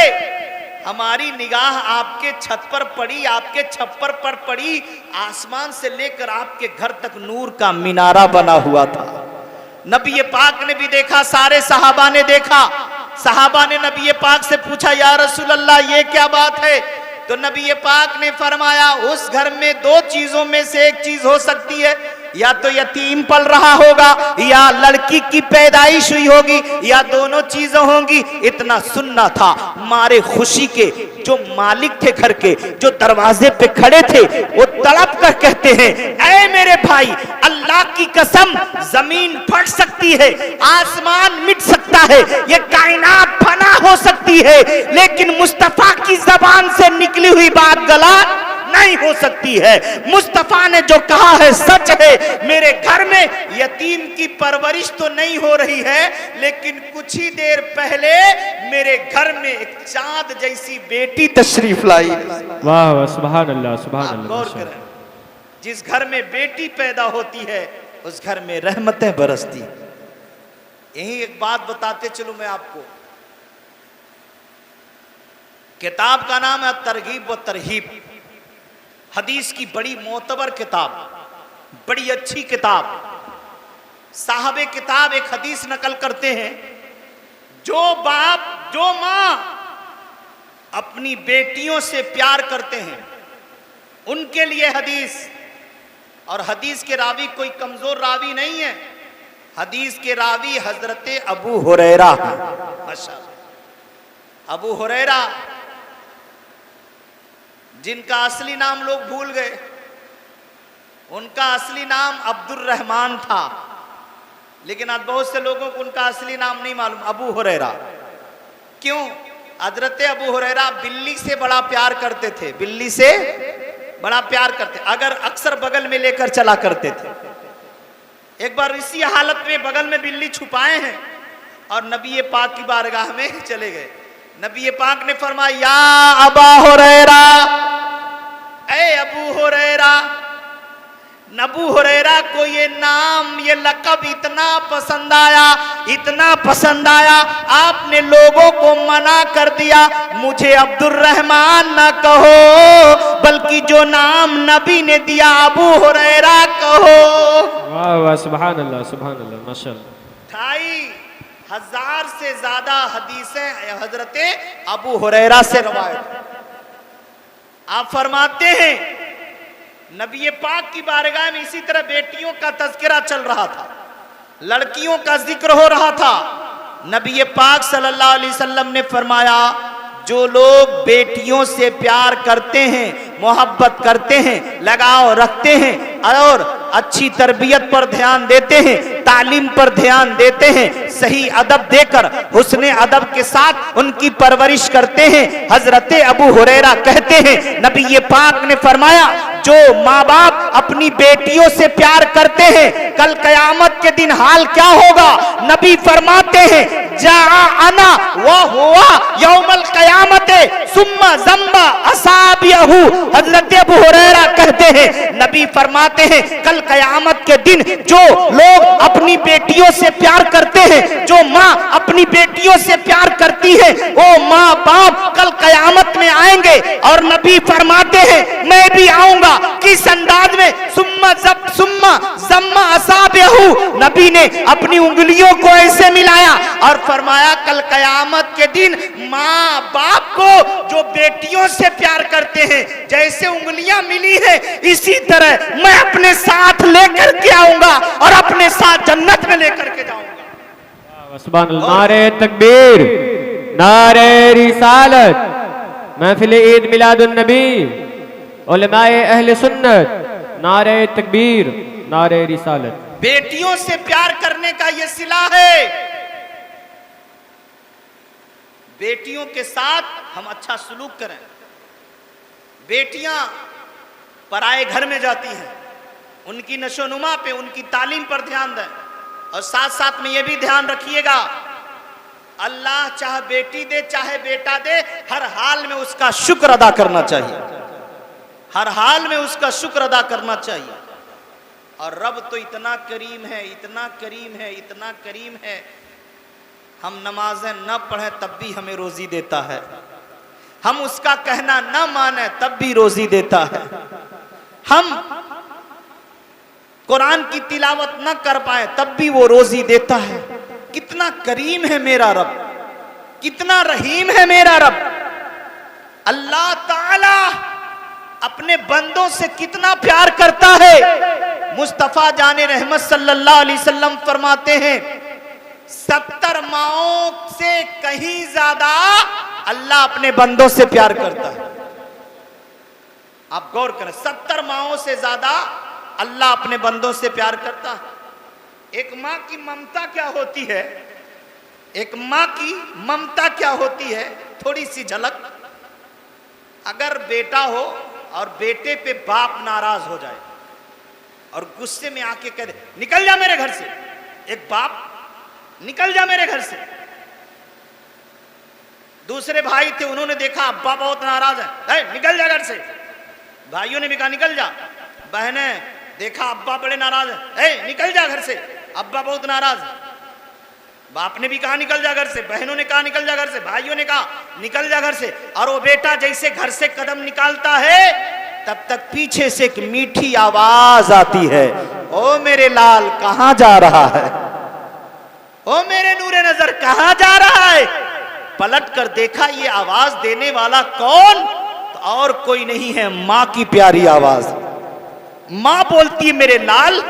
[SPEAKER 1] हमारी निगाह आपके छत पर पड़ी, आपके छप्पर पर पड़ी, आसमान से लेकर आपके घर तक नूर का मीनारा बना हुआ था। नबी पाक ने भी देखा, सारे सहाबा ने देखा। सहाबा ने नबी पाक से पूछा या रसूल अल्लाह ये क्या बात है? तो नबी पाक ने फरमाया उस घर में दो चीजों में से एक चीज हो सकती है, या तो यतीम पल रहा होगा या लड़की की पैदाइश हुई होगी या दोनों चीजें होंगी। इतना सुनना था। मारे खुशी के जो मालिक थे घर के, जो दरवाजे पे खड़े थे, वो तड़प कर कहते हैं ऐ मेरे भाई, अल्लाह की कसम, जमीन फट सकती है, आसमान मिट सकता है, ये कायनात फना हो सकती है, लेकिन मुस्तफा की जबान से निकली हुई बात गलत नहीं हो सकती है। मुस्तफा ने जो कहा है सच है। मेरे घर में यतीम की परवरिश तो नहीं हो रही है, लेकिन कुछ ही देर पहले मेरे घर में एक चांद जैसी बेटी तशरीफ लाई।
[SPEAKER 2] वाह वाह, सुभान अल्लाह, सुभान अल्लाह।
[SPEAKER 1] गौर करें, जिस घर में बेटी पैदा होती है उस घर में रहमतें बरसती। यही एक बात बताते चलूं मैं आपको। किताब का नाम है तरगीब व तरहीब। हदीस की बड़ी मोतबर किताब, बड़ी अच्छी किताब। साहबे किताब एक हदीस नकल करते हैं, जो बाप जो मां अपनी बेटियों से प्यार करते हैं उनके लिए हदीस। और हदीस के रावी कोई कमजोर रावी नहीं है, हदीस के रावी हजरत अबू हुरैरा। माशाअल्लाह, अबू हुरैरा जिनका असली नाम लोग भूल गए, उनका असली नाम अब्दुर रहमान था, लेकिन आज बहुत से लोगों को उनका असली नाम नहीं मालूम, अबू हुरैरा। क्यों? हजरत अबू हुरैरा बिल्ली से बड़ा प्यार करते थे, बिल्ली से बड़ा प्यार करते, अगर अक्सर बगल में लेकर चला करते थे। एक बार इसी हालत में बगल में बिल्ली छुपाए हैं और नबी पाक की बारगाह में चले गए। नबी पाक ने फरमाया, या अबा हुरैरा, ए अबू हुरैरा। अबू हुरैरा को ये नाम, ये लक़ब इतना पसंद आया, इतना पसंद आया, आपने लोगों को मना कर दिया, मुझे अब्दुर्रहमान ना कहो, बल्कि जो नाम नबी ने दिया अबू हुरैरा कहो।
[SPEAKER 2] वाह वाह, सुभान अल्लाह, सुभान अल्लाह, माशाअल्लाह।
[SPEAKER 1] 2500 से ज्यादा हदीसें हजरत अबू हुरैरा से रवायत। आप फरमाते हैं, नबी पाक की बारगाह में इसी तरह बेटियों का तज़किरा चल रहा था, लड़कियों का जिक्र हो रहा था। नबी पाक सल्लल्लाहु अलैहि वसल्लम ने फरमाया, जो लोग बेटियों से प्यार करते हैं, मोहब्बत करते हैं, लगाव रखते हैं और अच्छी तरबियत पर ध्यान देते हैं, तालीम पर ध्यान देते हैं, सही अदब देकर हुस्ने अदब के साथ उनकी परवरिश करते हैं। हजरत अबू हुरैरा कहते हैं, नबी पाक ने फरमाया, जो माँ बाप अपनी बेटियों से प्यार करते हैं, कल कयामत के दिन हाल क्या होगा? नबी फरमाते हैं, जा अना व हुआ यौमल कयामत सुम्मा जम्बा असाबियहु। हजरत अबू हुरैरा कहते हैं, नबी फरमाते हैं, कल कयामत के दिन जो लोग अपनी बेटियों से प्यार करते हैं, जो माँ अपनी बेटियों से प्यार करती है, वो माँ बाप कल कयामत में आएंगे। और नबी फरमाते हैं, मैं भी आऊंगा। किस अंदाज में? सुम्मा जम्मा असाबियहु। नबी ने अपनी उंगलियों को ऐसे मिलाया और फरमाया, कल कयामत के दिन माँ बाप को जो बेटियों से प्यार करते हैं, जैसे उंगलियां मिली है, इसी तरह मैं अपने साथ लेकर के आऊंगा और अपने साथ जन्नत में लेकर के जाऊंगा।
[SPEAKER 2] सुभान अल्लाह। नारे तकबीर, नारे रिसालत, महफिल ईद मिलादुन नबी, उलमाए अहले सुन्नत, नारे तकबीर, नारे रिसालत।
[SPEAKER 1] बेटियों से प्यार करने का यह सिला है। बेटियों के साथ हम अच्छा सलूक करें। बेटियां पराए घर में जाती हैं, उनकी नशोनुमा पे, उनकी तालीम पर ध्यान दें। और साथ साथ में यह भी ध्यान रखिएगा, अल्लाह चाहे बेटी दे चाहे बेटा दे, हर हाल में उसका शुक्र अदा करना चाहिए, हर हाल में उसका शुक्र अदा करना चाहिए। और रब तो इतना करीम है, इतना करीम है, इतना करीम है, हम नमाजें न पढ़ें तब भी हमें रोजी देता है, हम उसका कहना न माने तब भी रोजी देता है, हम कुरान की तिलावत न कर पाए तब भी वो रोजी देता है। कितना करीम है मेरा रब, कितना रहीम है मेरा रब। अल्लाह ताला अपने बंदों से कितना प्यार करता है। मुस्तफा जाने रहमत सल्लल्लाहु अलैहि वसल्लम फरमाते हैं, 70 माओं से कहीं ज्यादा अल्लाह अपने बंदों से प्यार करता है। आप गौर करें, 70 माओं से ज्यादा अल्लाह अपने बंदों से प्यार करता है। एक माँ की ममता क्या होती है, एक माँ की ममता क्या होती है, थोड़ी सी झलक। अगर बेटा हो और बेटे पे बाप नाराज हो जाए और गुस्से में आके कह दे, निकल जा मेरे घर से, एक बाप निकल जा मेरे घर से। दूसरे भाई थे, उन्होंने देखा अब्बा बहुत नाराज है, निकल जा घर से। भाइयों ने भी कहा निकल जा। बहनें देखा अब्बा बड़े नाराज है, निकल जा घर से, अब्बा बहुत नाराज है। बाप ने भी कहा निकल जा घर से, बहनों ने कहा निकल जा घर से, भाइयों ने कहा निकल जा घर से। और वो बेटा जैसे घर से कदम निकालता है, तब तक पीछे से एक मीठी आवाज आती है, ओ मेरे लाल कहां जा रहा है, ओ मेरे नूरे नजर कहां जा रहा है। पलट कर देखा ये आवाज देने वाला कौन, तो और कोई नहीं है, मां की प्यारी आवाज। मां बोलती है, मेरे लाल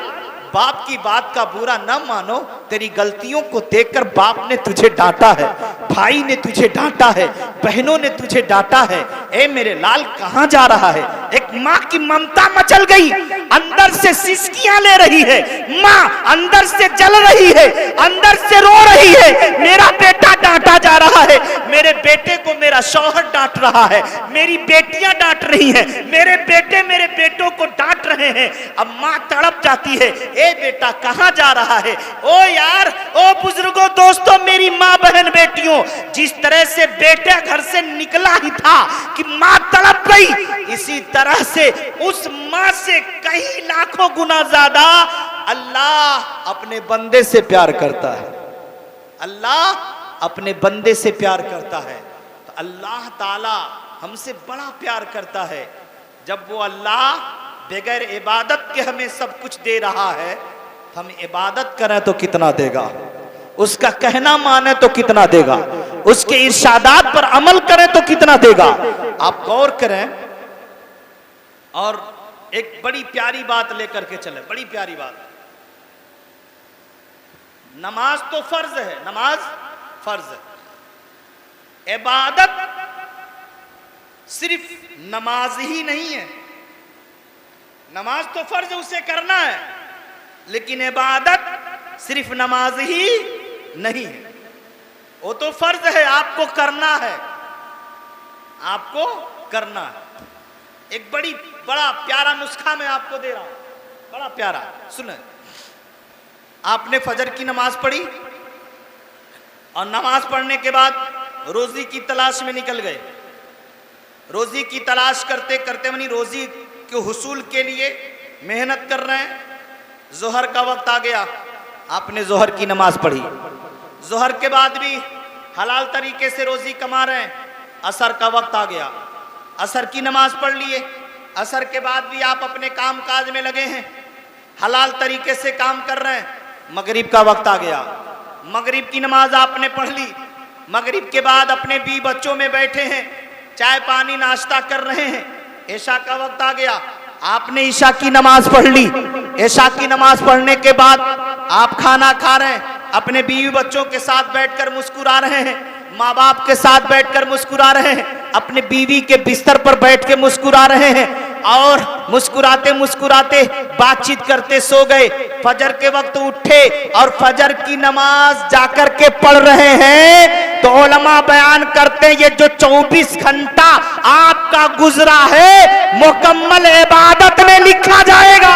[SPEAKER 1] बाप की बात का बुरा न मानो, तेरी गलतियों को देखकर बाप ने तुझे डांटा है, भाई ने तुझे डांटा है, बहनों ने तुझे डांटा है। ए मेरे लाल कहां जा रहा है। एक मां की ममता मचल गई, अंदर से सिसकियां ले रही है, मां अंदर से जल रही है, अंदर से रो रही है। मेरा बेटा डांटा जा रहा है, मेरे बेटे को मेरा शौहर डांट रहा है, मेरी बेटियां डांट रही हैं, मेरे बेटे मेरे बेटों को डांट रहे हैं। अब मां तड़प जाती है, ए बेटा कहां जा रहा है। ओ यार, ओ बुजुर्गों, दोस्तों, मेरी मां बहन बेटियों, जिस तरह से बेटा घर से निकला ही था कि मां तड़प गई, इसी तरह से उस मां से कई लाखों गुना ज्यादा अल्लाह अपने बंदे से प्यार करता है। अल्लाह अपने बंदे से प्यार करता है। तो अल्लाह ताला हमसे बड़ा प्यार करता है। जब वो अल्लाह बगैर इबादत के हमें सब कुछ दे रहा है, तो हम इबादत करें तो कितना देगा, उसका कहना माने तो कितना देगा, उसके इरशादात पर अमल करें तो कितना देगा। आप गौर करें और एक बड़ी प्यारी बात लेकर के चले, बड़ी प्यारी बात। नमाज तो फर्ज है, नमाज फर्ज है। इबादत सिर्फ नमाज ही नहीं है। नमाज तो फर्ज है, उसे करना है, लेकिन इबादत सिर्फ नमाज ही नहीं है। वो तो फर्ज है, आपको करना है, आपको करना है। एक बड़ा प्यारा नुस्खा मैं आपको दे रहा हूं, बड़ा प्यारा। सुने, आपने फजर की नमाज पढ़ी और नमाज पढ़ने के बाद रोजी की तलाश में निकल गए। रोजी की तलाश करते करते यानी रोजी के हुसूल के लिए मेहनत कर रहे हैं। जोहर का वक्त आ गया, आपने जोहर की नमाज पढ़ी। जोहर के बाद भी हलाल तरीके से रोजी कमा रहे हैं। असर का वक्त आ गया, असर की नमाज पढ़ लिए। असर के बाद भी आप अपने काम काज में लगे हैं, हलाल तरीके से काम कर रहे हैं। मगरिब का वक्त आ गया, मगरिब की नमाज आपने पढ़ ली। मगरिब के बाद अपने बीवी बच्चों में बैठे हैं, चाय पानी नाश्ता कर रहे हैं। ईशा का वक्त आ गया, आपने ईशा की नमाज पढ़ ली। ईशा की नमाज पढ़ने के बाद आप खाना खा रहे हैं, अपने बीवी बच्चों के साथ बैठकर मुस्कुरा रहे हैं, माँ बाप के साथ बैठकर मुस्कुरा रहे हैं, अपने बीवी के बिस्तर पर बैठ के मुस्कुरा रहे हैं और मुस्कुराते मुस्कुराते बातचीत करते सो गए। फजर के वक्त उठे और फजर की नमाज जाकर के पढ़ रहे हैं। तो उलमा बयान करते हैं, ये जो 24 घंटा आपका गुजरा है मुकम्मल इबादत में लिखा जाएगा,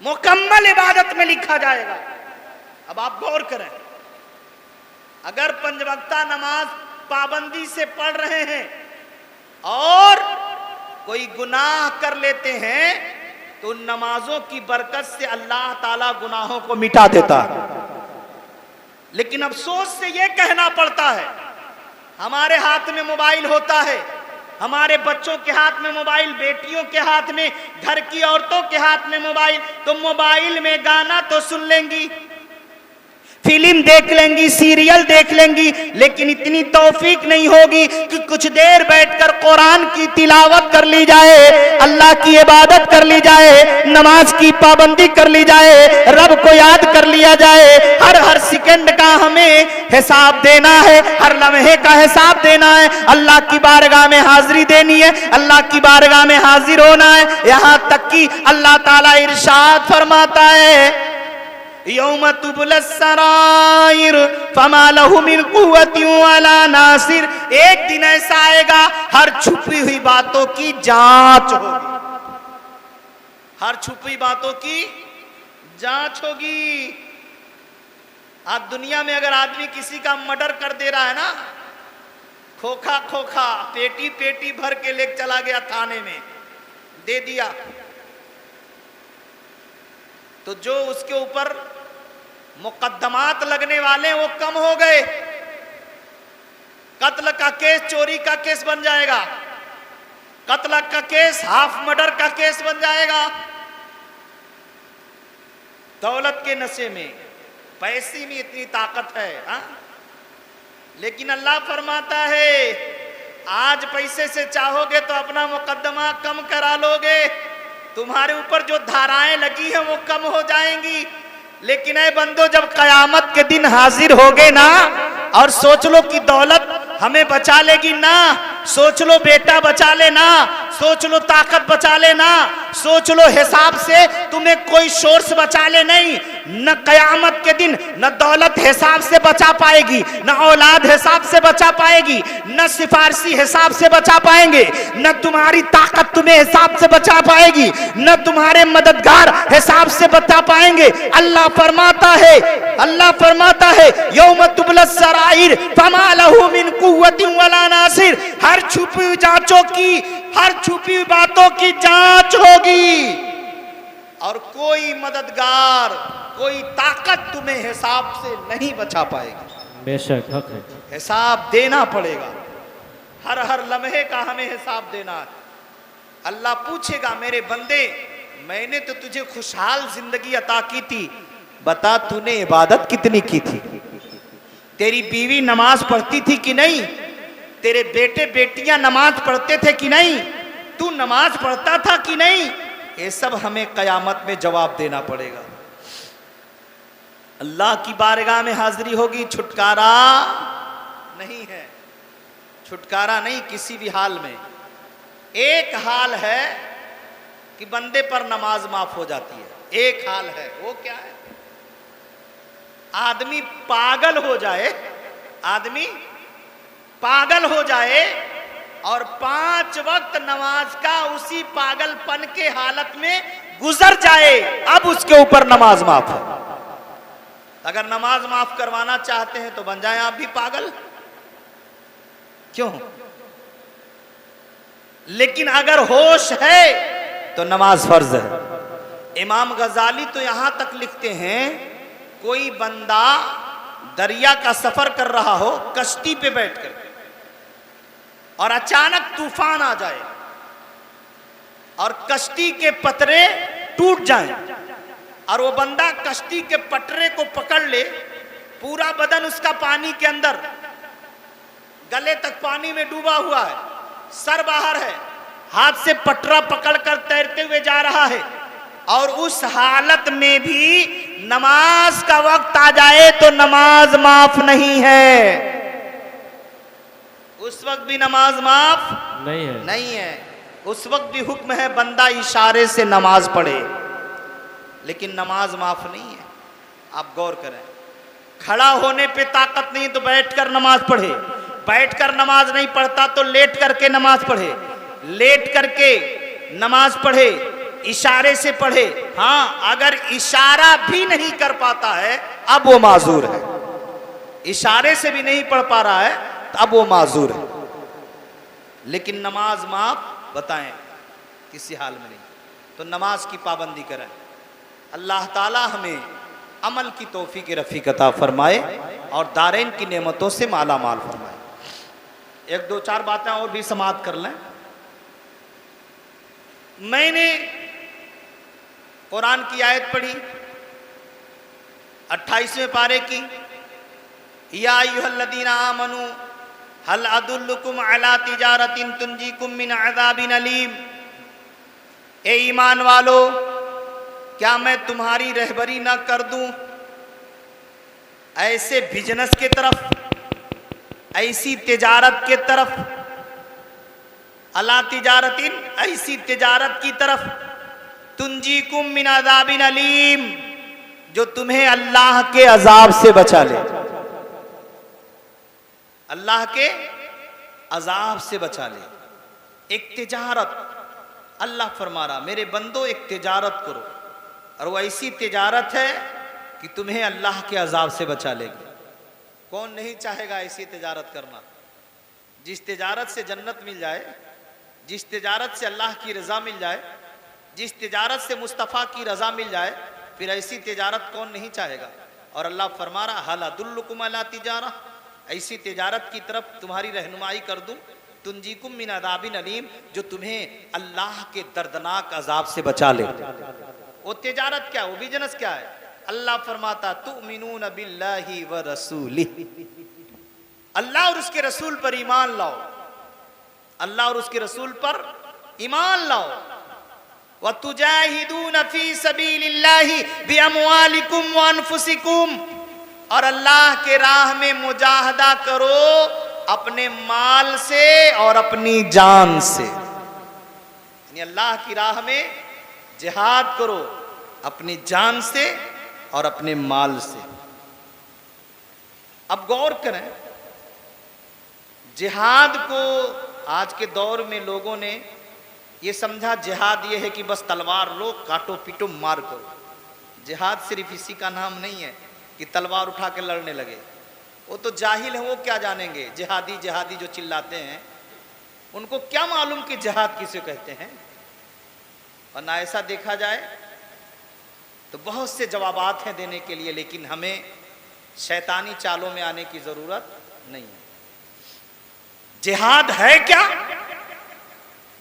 [SPEAKER 1] मुकम्मल इबादत में लिखा जाएगा। अब आप गौर करें, अगर 5 वक्ता नमाज पाबंदी से पढ़ रहे हैं और कोई गुनाह कर लेते हैं, तो उन नमाजों की बरकत से अल्लाह ताला गुनाहों को मिटा देता है। लेकिन अफसोस से यह कहना पड़ता है, हमारे हाथ में मोबाइल होता है, हमारे बच्चों के हाथ में मोबाइल, बेटियों के हाथ में, घर की औरतों के हाथ में मोबाइल। तो मोबाइल में गाना तो सुन लेंगी, फिल्म देख लेंगी, सीरियल देख लेंगी, लेकिन इतनी तौफीक नहीं होगी कि कुछ देर बैठकर कुरान की तिलावत कर ली जाए, अल्लाह की इबादत कर ली जाए, नमाज की पाबंदी कर ली जाए, रब को याद कर लिया जाए। हर सेकंड का हमें हिसाब देना है, हर लम्हे का हिसाब देना है, अल्लाह की बारगाह में हाजिरी देनी है, अल्लाह की बारगाह में हाजिर होना है। यहाँ तक कि अल्लाह ताला इरशाद फरमाता है, यौम तुबलस सराइर फमा लहु मिन कुव्वतिन वला नासिर। एक दिन ऐसा आएगा, हर छुपी हुई बातों की जांच होगी, हर छुपी बातों की जांच होगी। आज दुनिया में अगर आदमी किसी का मर्डर कर दे रहा है ना, खोखा खोखा पेटी पेटी भर के लेके चला गया थाने में, दे दिया, तो जो उसके ऊपर मुकद्दमात लगने वाले वो कम हो गए। कत्ल का केस, चोरी का केस बन जाएगा, कत्ल का केस हाफ मर्डर का केस बन जाएगा। दौलत के नशे में, पैसे में इतनी ताकत है हा? लेकिन अल्लाह फरमाता है आज पैसे से चाहोगे तो अपना मुकदमा कम करा लोगे, तुम्हारे ऊपर जो धाराएं लगी हैं वो कम हो जाएंगी। लेकिन ऐ बंदो, जब कयामत के दिन हाजिर होगे ना और सोच लो कि दौलत हमें बचा लेगी ना, सोच लो बेटा बचा लेना, सोच लो ताकत बचा लेना, सोच लो हिसाब से तुम्हें कोई सोर्स बचा ले नहीं, न कयामत के दिन न दौलत हिसाब से बचा पाएगी, न औलाद हिसाब से बचा पाएगी, न सिफारसी हिसाब से बचा पाएंगे, न तुम्हारी ताकत तुम्हें हिसाब से बचा पाएगी, न तुम्हारे मददगार हिसाब से बचा पाएंगे। अल्लाह फरमाता है यौम तुबलस सराइर फमा लहू मिन कुव्वतिन वला नासिर। हर छुपी जांचों की, हर छुपी बातों की जांच होगी और कोई मददगार, कोई ताकत तुम्हें हिसाब से नहीं बचा पाएगी।
[SPEAKER 2] बेशक हक है।
[SPEAKER 1] हिसाब देना पड़ेगा, हर हर लम्हे का हमें हिसाब देना है। अल्लाह पूछेगा मेरे बंदे, मैंने तो तुझे खुशहाल जिंदगी अता की थी, बता तूने इबादत कितनी की थी? तेरी बीवी नमाज पढ़ती थी कि नहीं? तेरे बेटे बेटियां नमाज पढ़ते थे कि नहीं? तू नमाज पढ़ता था कि नहीं? ये सब हमें कयामत में जवाब देना पड़ेगा। अल्लाह की बारगाह में हाजिरी होगी, छुटकारा नहीं है, छुटकारा नहीं किसी भी हाल में। एक हाल है कि बंदे पर नमाज माफ हो जाती है, एक हाल है, वो क्या है? आदमी पागल हो जाए, आदमी पागल हो जाए और 5 वक्त नमाज का उसी पागलपन के हालत में गुजर जाए, अब उसके ऊपर नमाज माफ है। अगर नमाज माफ करवाना चाहते हैं तो बन जाए आप भी पागल, क्यों? लेकिन अगर होश है तो नमाज फर्ज है। इमाम गजाली तो यहां तक लिखते हैं, कोई बंदा दरिया का सफर कर रहा हो कश्ती पे बैठकर और अचानक तूफान आ जाए और कश्ती के पटरे टूट जाएं और वो बंदा कश्ती के पटरे को पकड़ ले, पूरा बदन उसका पानी के अंदर, गले तक पानी में डूबा हुआ है, सर बाहर है, हाथ से पटरा पकड़कर तैरते हुए जा रहा है और उस हालत में भी नमाज का वक्त आ जाए तो नमाज माफ नहीं है। उस वक्त भी नमाज माफ नहीं है। उस वक्त भी हुक्म है बंदा इशारे से नमाज पढ़े, लेकिन नमाज माफ नहीं है। आप गौर करें, खड़ा होने पे ताकत नहीं तो बैठकर नमाज पढ़े, बैठकर नमाज नहीं पढ़ता तो लेट करके नमाज पढ़े, लेट करके नमाज पढ़े, इशारे से पढ़े। हाँ, अगर इशारा भी नहीं कर पाता है अब वो माजूर है, इशारे से भी नहीं पढ़ पा रहा है तो अब वो माजूर है। लेकिन नमाज माफ बताएं किसी हाल में नहीं। तो नमाज की पाबंदी करें। अल्लाह ताला हमें अमल की तौफीक रफ़ीक अता फरमाए और दारैन की नेमतों से माला माल फरमाए। 1-2-4 बातें और भी समाप्त कर लें। मैंने कुरान की आयत पढ़ी 28वें पारे की, या अय्युहल्लज़ीना आमनू हल अदुल्लुकुम अला तिजारतिन तुंजीकुम मिन अज़ाबिन अलीम। ए ईमान वालो, क्या मैं तुम्हारी रहबरी ना कर दूं ऐसे बिजनेस के तरफ, ऐसी तिजारत के तरफ, अला तिजारतिन, ऐसी तिजारत की तरफ, तुंजीकुम मिन अज़ाबिन अलीम, जो तुम्हें अल्लाह के अजाब से बचा ले, अल्लाह के अजाब से बचा ले। एक तिजारत अल्लाह फरमा रहा, मेरे बंदो एक तिजारत करो, और वो ऐसी तिजारत है कि तुम्हें अल्लाह के अजाब से बचा लेगी। कौन नहीं चाहेगा ऐसी तिजारत करना? जिस तिजारत से जन्नत मिल जाए, जिस तिजारत से अल्लाह की रज़ा मिल जाए, जिस तिजारत से मुस्तफ़ा की रज़ा मिल जाए, फिर ऐसी तिजारत कौन नहीं चाहेगा। और अल्लाह फरमा रहा, हल अदुल्लुकुम अला तिजारा, ऐसी तिजारत की तरफ तुम्हारी रहनुमाई कर दूं तुंजीकुम मिन अज़ाबिन अलीम, जो तुम्हें अल्लाह के दर्दनाक अजाब से बचा ले। वो तिजारत क्या, वो बिजनेस क्या है? अल्लाह फरमाता तुमिनून बिल्लाहि व रसूलिही, अल्लाह और उसके रसूल पर ईमान लाओ, अल्लाह और उसके रसूल पर ईमान लाओ। व तुजाहिदून फी सबीलिल्लाहि बिअमवालिकुम व अनफुसिकुम, और अल्लाह के राह में मुजाहदा करो अपने माल से और अपनी जान से। यानी अल्लाह की राह में जिहाद करो अपनी जान से और अपने माल से। अब गौर करें, जिहाद को आज के दौर में लोगों ने ये समझा जिहाद ये है कि बस तलवार लो, काटो पीटो मार करो। जिहाद सिर्फ इसी का नाम नहीं है कि तलवार उठा के लड़ने लगे। वो तो जाहिल है, वो क्या जानेंगे? जिहादी जिहादी जो चिल्लाते हैं, उनको क्या मालूम कि जिहाद किसे कहते हैं। और ना ऐसा देखा जाए तो बहुत से जवाबात हैं देने के लिए, लेकिन हमें शैतानी चालों में आने की जरूरत नहीं है। जिहाद है क्या?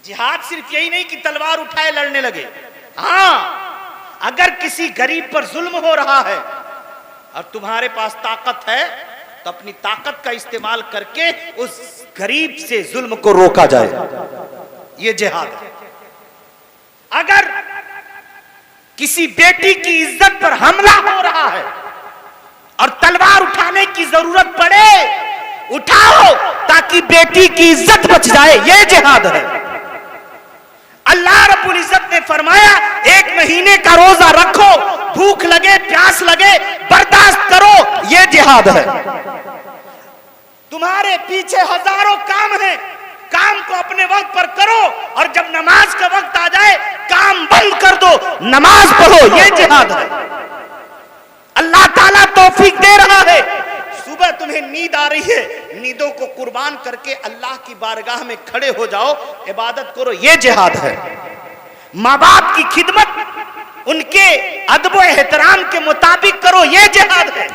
[SPEAKER 1] जिहाद सिर्फ यही नहीं कि तलवार उठाए लड़ने लगे। हाँ, अगर किसी गरीब पर जुल्म हो रहा है और तुम्हारे पास ताकत है तो अपनी ताकत का इस्तेमाल करके उस गरीब से जुल्म को रोका जाए, ये जिहाद है। अगर किसी बेटी की इज्जत पर हमला हो रहा है और तलवार उठाने की जरूरत पड़े, उठाओ ताकि बेटी की इज्जत बच जाए, ये जिहाद है। अल्लाह रब्बुल इज्जत ने फरमाया 1 महीने का रोजा रखो, भूख लगे प्यास लगे बर्दाश्त करो, ये जिहाद है। तुम्हारे पीछे हजारों काम हैं, काम को अपने वक्त पर करो, और जब नमाज का वक्त आ जाए काम बंद कर दो, नमाज पढ़ो, ये जिहाद है। अल्लाह ताला तौफीक दे रहा है, सुबह तुम्हें नींद आ रही है, नींदों को कुर्बान करके अल्लाह की बारगाह में खड़े हो जाओ, इबादत करो, ये जिहाद है। माँ बाप की खिदमत उनके अदब एहतराम के मुताबिक करो, ये जिहाद है।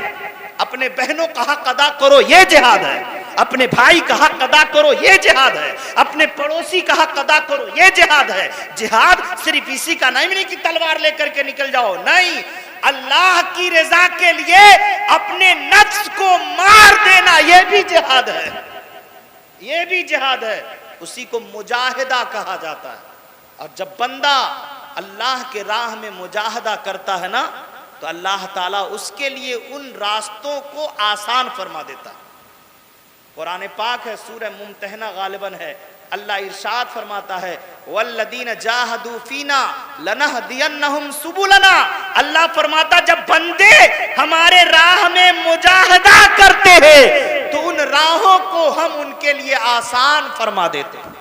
[SPEAKER 1] अपने बहनों का हक अदा करो, ये जिहाद है। अपने भाई का हक अदा करो, ये जिहाद है। अपने पड़ोसी का हक अदा करो, ये जिहाद है। जिहाद सिर्फ इसी का नाम नहीं कि तलवार लेकर के निकल जाओ, नहीं, अल्लाह की रजा के लिए अपने नफ्स को मार देना, यह भी जिहाद है, यह भी जिहाद है। उसी को मुजाहिदा कहा जाता है। और जब बंदा अल्लाह के राह में मुजाहिदा करता है ना, तो अल्लाह ताला उसके लिए उन रास्तों को आसान फरमा देता है। कुरान पाक है, सूरह मुम्तहना गालिबन है, अल्लाह इरशाद फरमाता है वल्लदीन जाहदू फीना लनहदियन्नहुम सुबुलना। अल्लाह फरमाता जब बंदे हमारे राह में मुजाहिदा करते हैं तो उन राहों को हम उनके लिए आसान फरमा देते हैं।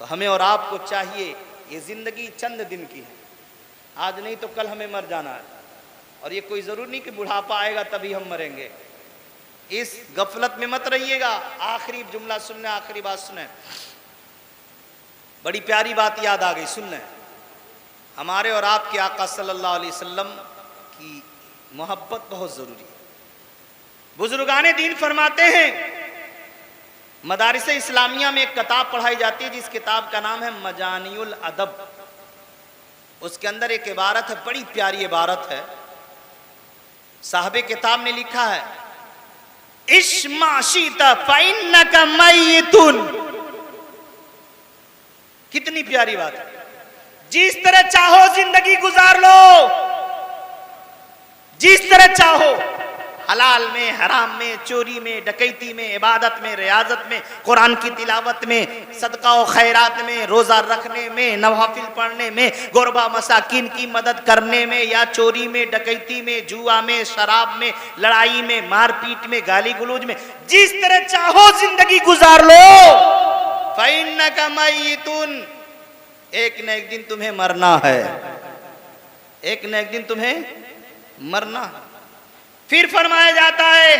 [SPEAKER 1] तो हमें और आपको चाहिए, ये जिंदगी चंद दिन की है, आज नहीं तो कल हमें मर जाना है। और ये कोई जरूरी नहीं कि बुढ़ापा आएगा तभी हम मरेंगे, इस गफलत में मत रहिएगा। आखिरी जुमला सुनने, आखिरी बात सुने, बड़ी प्यारी बात याद आ गई, सुनने। हमारे और आपके आका सल्लल्लाहु अलैहि वसल्लम की मोहब्बत बहुत जरूरी है। बुजुर्गाने दीन फरमाते हैं, मदारिस इस्लामिया में एक किताब पढ़ाई जाती है जिस किताब का नाम है मजानियुल अदब। उसके अंदर एक इबारत है, बड़ी प्यारी इबारत है। साहबे किताब ने लिखा है, इश्माशीता फइन्नका मय्यितुन। कितनी प्यारी बात है। जिस तरह चाहो जिंदगी गुजार लो, जिस तरह चाहो, हलाल में, हराम में, चोरी में, डकैती में, इबादत में, रियाजत में, कुरान की तिलावत में, सदका और खैरात में, रोजा रखने में, नवाफिल पढ़ने में, गुरबा मसाकिन की मदद करने में, या चोरी में, डकैती में, जुआ में, शराब में, लड़ाई में, मारपीट में, गाली गलौज में, जिस तरह चाहो जिंदगी गुजार लो। फइन्नका मय्यितुन, एक न एक दिन तुम्हें मरना है, एक न एक दिन तुम्हें मरना है। फिर फरमाया जाता है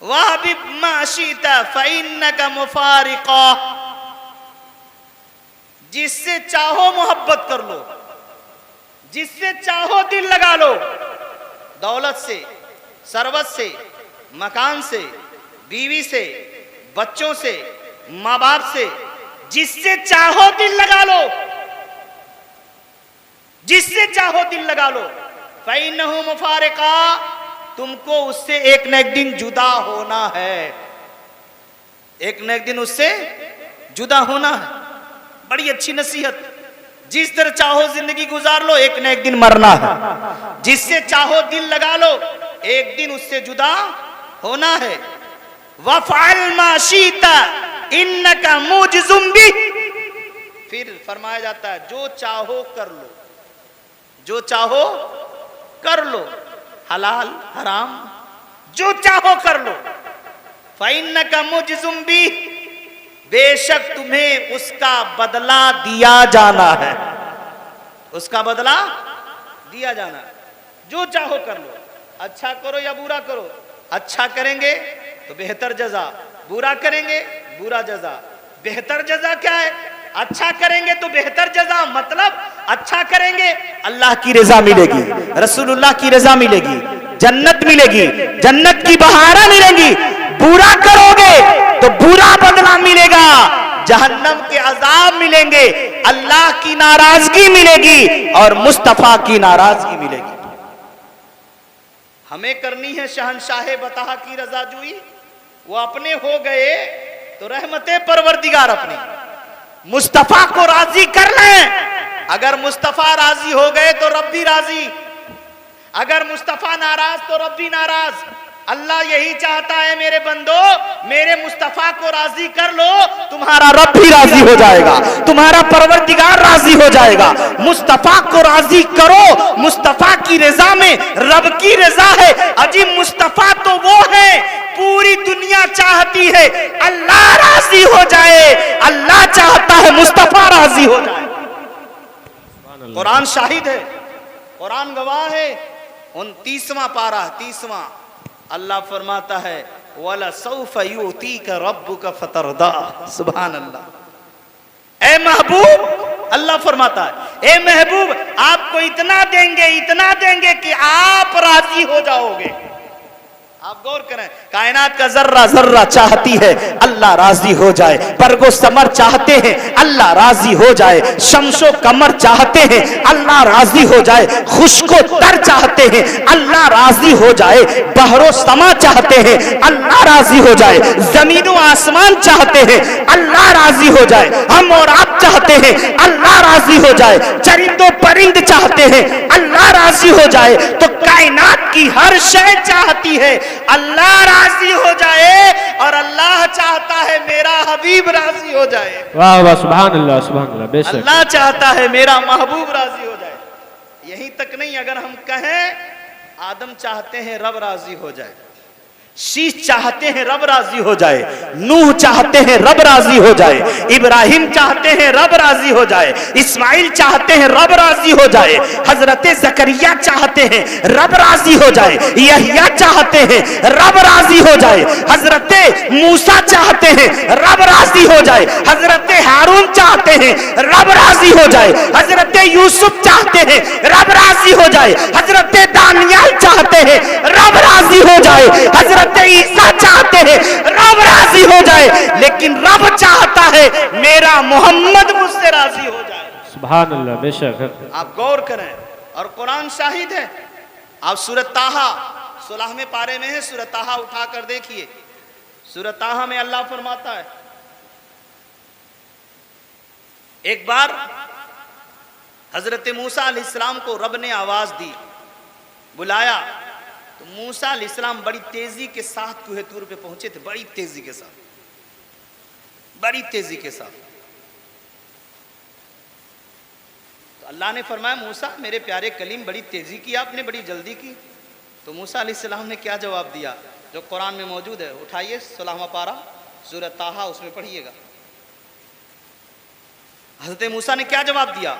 [SPEAKER 1] वाह बिमाशीता फइन्नका मुफारिका, जिससे चाहो मोहब्बत कर लो, जिससे चाहो दिल लगा लो, दौलत से, सरवत से, मकान से, बीवी से, बच्चों से, माँ बाप से, जिससे चाहो दिल लगा लो, जिससे चाहो दिल लगा लो। फ़इन्नहु मुफ़ारिका, तुमको उससे एक न एक दिन जुदा होना है, एक न एक दिन उससे जुदा होना है। बड़ी अच्छी नसीहत। जिस तरह चाहो जिंदगी गुजार लो, एक न एक दिन मरना है। जिससे चाहो दिल लगा लो, एक दिन उससे जुदा होना है। वफ़अल मा शीता इन्नका मुजज़ुम बिह, फिर फरमाया जाता है जो चाहो कर लो, जो चाहो कर लो, हलाल हराम जो चाहो कर लो। फ़इन्नका मुजज़ुम बिह, बेशक तुम्हें उसका बदला दिया जाना है, उसका बदला दिया जाना है। जो चाहो कर लो, अच्छा करो या बुरा करो। अच्छा करेंगे तो बेहतर जजा, बुरा करेंगे बुरा जजा। बेहतर जजा क्या है? अच्छा करेंगे तो बेहतर जजा, मतलब अच्छा करेंगे अल्लाह की रजा मिलेगी, रसूलुल्लाह की रजा मिलेगी, जन्नत मिलेगी, जन्नत की बहारा मिलेंगी। बुरा करोगे तो बुरा बदला मिलेगा, जहन्नम के अजाब मिलेंगे, अल्लाह की नाराजगी मिलेगी और मुस्तफा की नाराजगी मिलेगी। हमें करनी है शहंशाहे बताहा की रजाजुई। वो अपने हो गए तो रहमते परवरदिगार अपनी, मुस्तफा को राजी कर लें। अगर मुस्तफा राजी हो गए तो रब भी राजी, अगर मुस्तफा नाराज तो रब भी नाराज। अल्लाह यही चाहता है मेरे बंदो, मेरे मुस्तफा को राजी कर लो, तुम्हारा रब भी राजी हो जाएगा, तुम्हारा परवरदिगार राजी हो जाएगा। मुस्तफा को राजी करो, मुस्तफा की रजा में रब की रजा है। अजीब मुस्तफा तो वो है, पूरी दुनिया चाहती है अल्लाह राजी हो जाए, अल्लाह चाहता है मुस्तफा राजी हो जाए। कुरान शाहिद है, कुरान गवाह है। 29वां पारा, 30वां, अल्लाह फरमाता है वला सौफ युतीका रब्बुका फतरदा। सुभान अल्लाह। ए महबूब, अल्लाह फरमाता है ए महबूब आपको इतना देंगे कि आप राजी हो जाओगे। आप गौर करें, कायनात का जर्रा जर्रा चाहती है अल्लाह राजी हो जाए, बरगो समर चाहते हैं अल्लाह राजी हो जाए, शमशो कमर चाहते हैं अल्लाह राजी हो जाए, खुशको तर चाहते हैं अल्लाह राजी हो जाए, बहरो समा चाहते हैं अल्लाह राजी हो जाए, जमीनो आसमान चाहते हैं अल्लाह राजी हो जाए, हम और आप चाहते हैं अल्लाह राजी हो जाए, चरिंदो परिंद चाहते हैं अल्लाह राजी हो जाए, तो कायनात की हर शय चाहती है अल्लाह राजी हो जाए, और अल्लाह चाहता है मेरा हबीब राजी हो जाए।
[SPEAKER 2] वाह वाह, सुभान अल्लाह, सुभान अल्लाह। बेशक
[SPEAKER 1] अल्लाह चाहता है मेरा महबूब राजी हो जाए। यहीं तक नहीं, अगर हम कहें आदम चाहते हैं रब राजी हो जाए, शीश चाहते हैं रब राजी हो जाए, नूह चाहते हैं रब राजी हो जाए, इब्राहिम चाहते हैं रब राजी हो जाए, इस्माइल चाहते हैं रब राजी हो जाए, हजरत जकरिया चाहते हैं रब राजी हो जाए, यहया चाहते हैं रब राजी हो जाए, हजरत मूसा चाहते हैं रब राजी हो जाए, हजरत हारून चाहते हैं रब राजी हो जाए, हजरत यूसुफ चाहते हैं रब राजी हो जाए, हजरत दानियाल चाहते हैं रब राजी हो जाए, हजरत ईसा चाहते हैं रब राजी हो जाए, लेकिन रब चाहता है मेरा मोहम्मद मुझसे राजी हो जाए।
[SPEAKER 2] सुभान अल्लाह, बेशक।
[SPEAKER 1] आप गौर करें, और कुरान शाहिद है। आप सूरत ताहा 16वें पारे में है, सूरत ताहा उठाकर देखिए। सूरत ताहा में अल्लाह फरमाता है, एक बार हजरत मूसा अलैहिस्सलाम को रब ने आवाज दी, बुलाया, तो मूसा अलैहिस्सलाम बड़ी तेजी के साथ कुहे तूर पे पहुंचे थे, बड़ी तेजी के साथ, बड़ी तेजी के साथ। तो अल्लाह ने फरमाया मूसा मेरे प्यारे कलीम बड़ी तेजी की आपने, बड़ी जल्दी की। तो मूसा अलैहिस्सलाम ने क्या जवाब दिया, जो कुरान में मौजूद है, उठाइए 16वां पारा सूरत ताहा, उसमें पढ़िएगा। हजरत मूसा ने क्या जवाब दिया,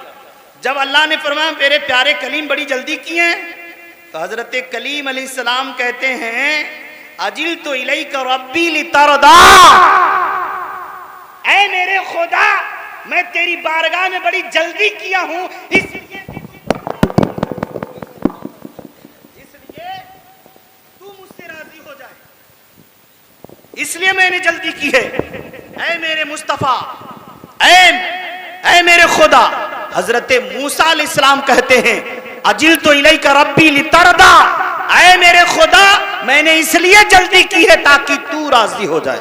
[SPEAKER 1] जब अल्लाह ने फरमाया मेरे प्यारे कलीम बड़ी जल्दी की हैं, तो हजरत कलीम अलैहिस्सलाम कहते हैं अजिल तो इलैका रब्बी लितरदा, ऐ मेरे खुदा मैं तेरी बारगाह में बड़ी जल्दी किया हूं, इसलिए तू मुझसे राजी हो जाए, इसलिए इसलिए मैंने जल्दी की है। ऐ मेरे मुस्तफा, ऐ मेरे खुदा। हजरत मूसा अलैहिस्सलाम कहते हैं अजिल तो इलैका रब्बी लितरदा, ऐ मेरे खुदा मैंने इसलिए जल्दी की है ताकि तू राजी हो जाए,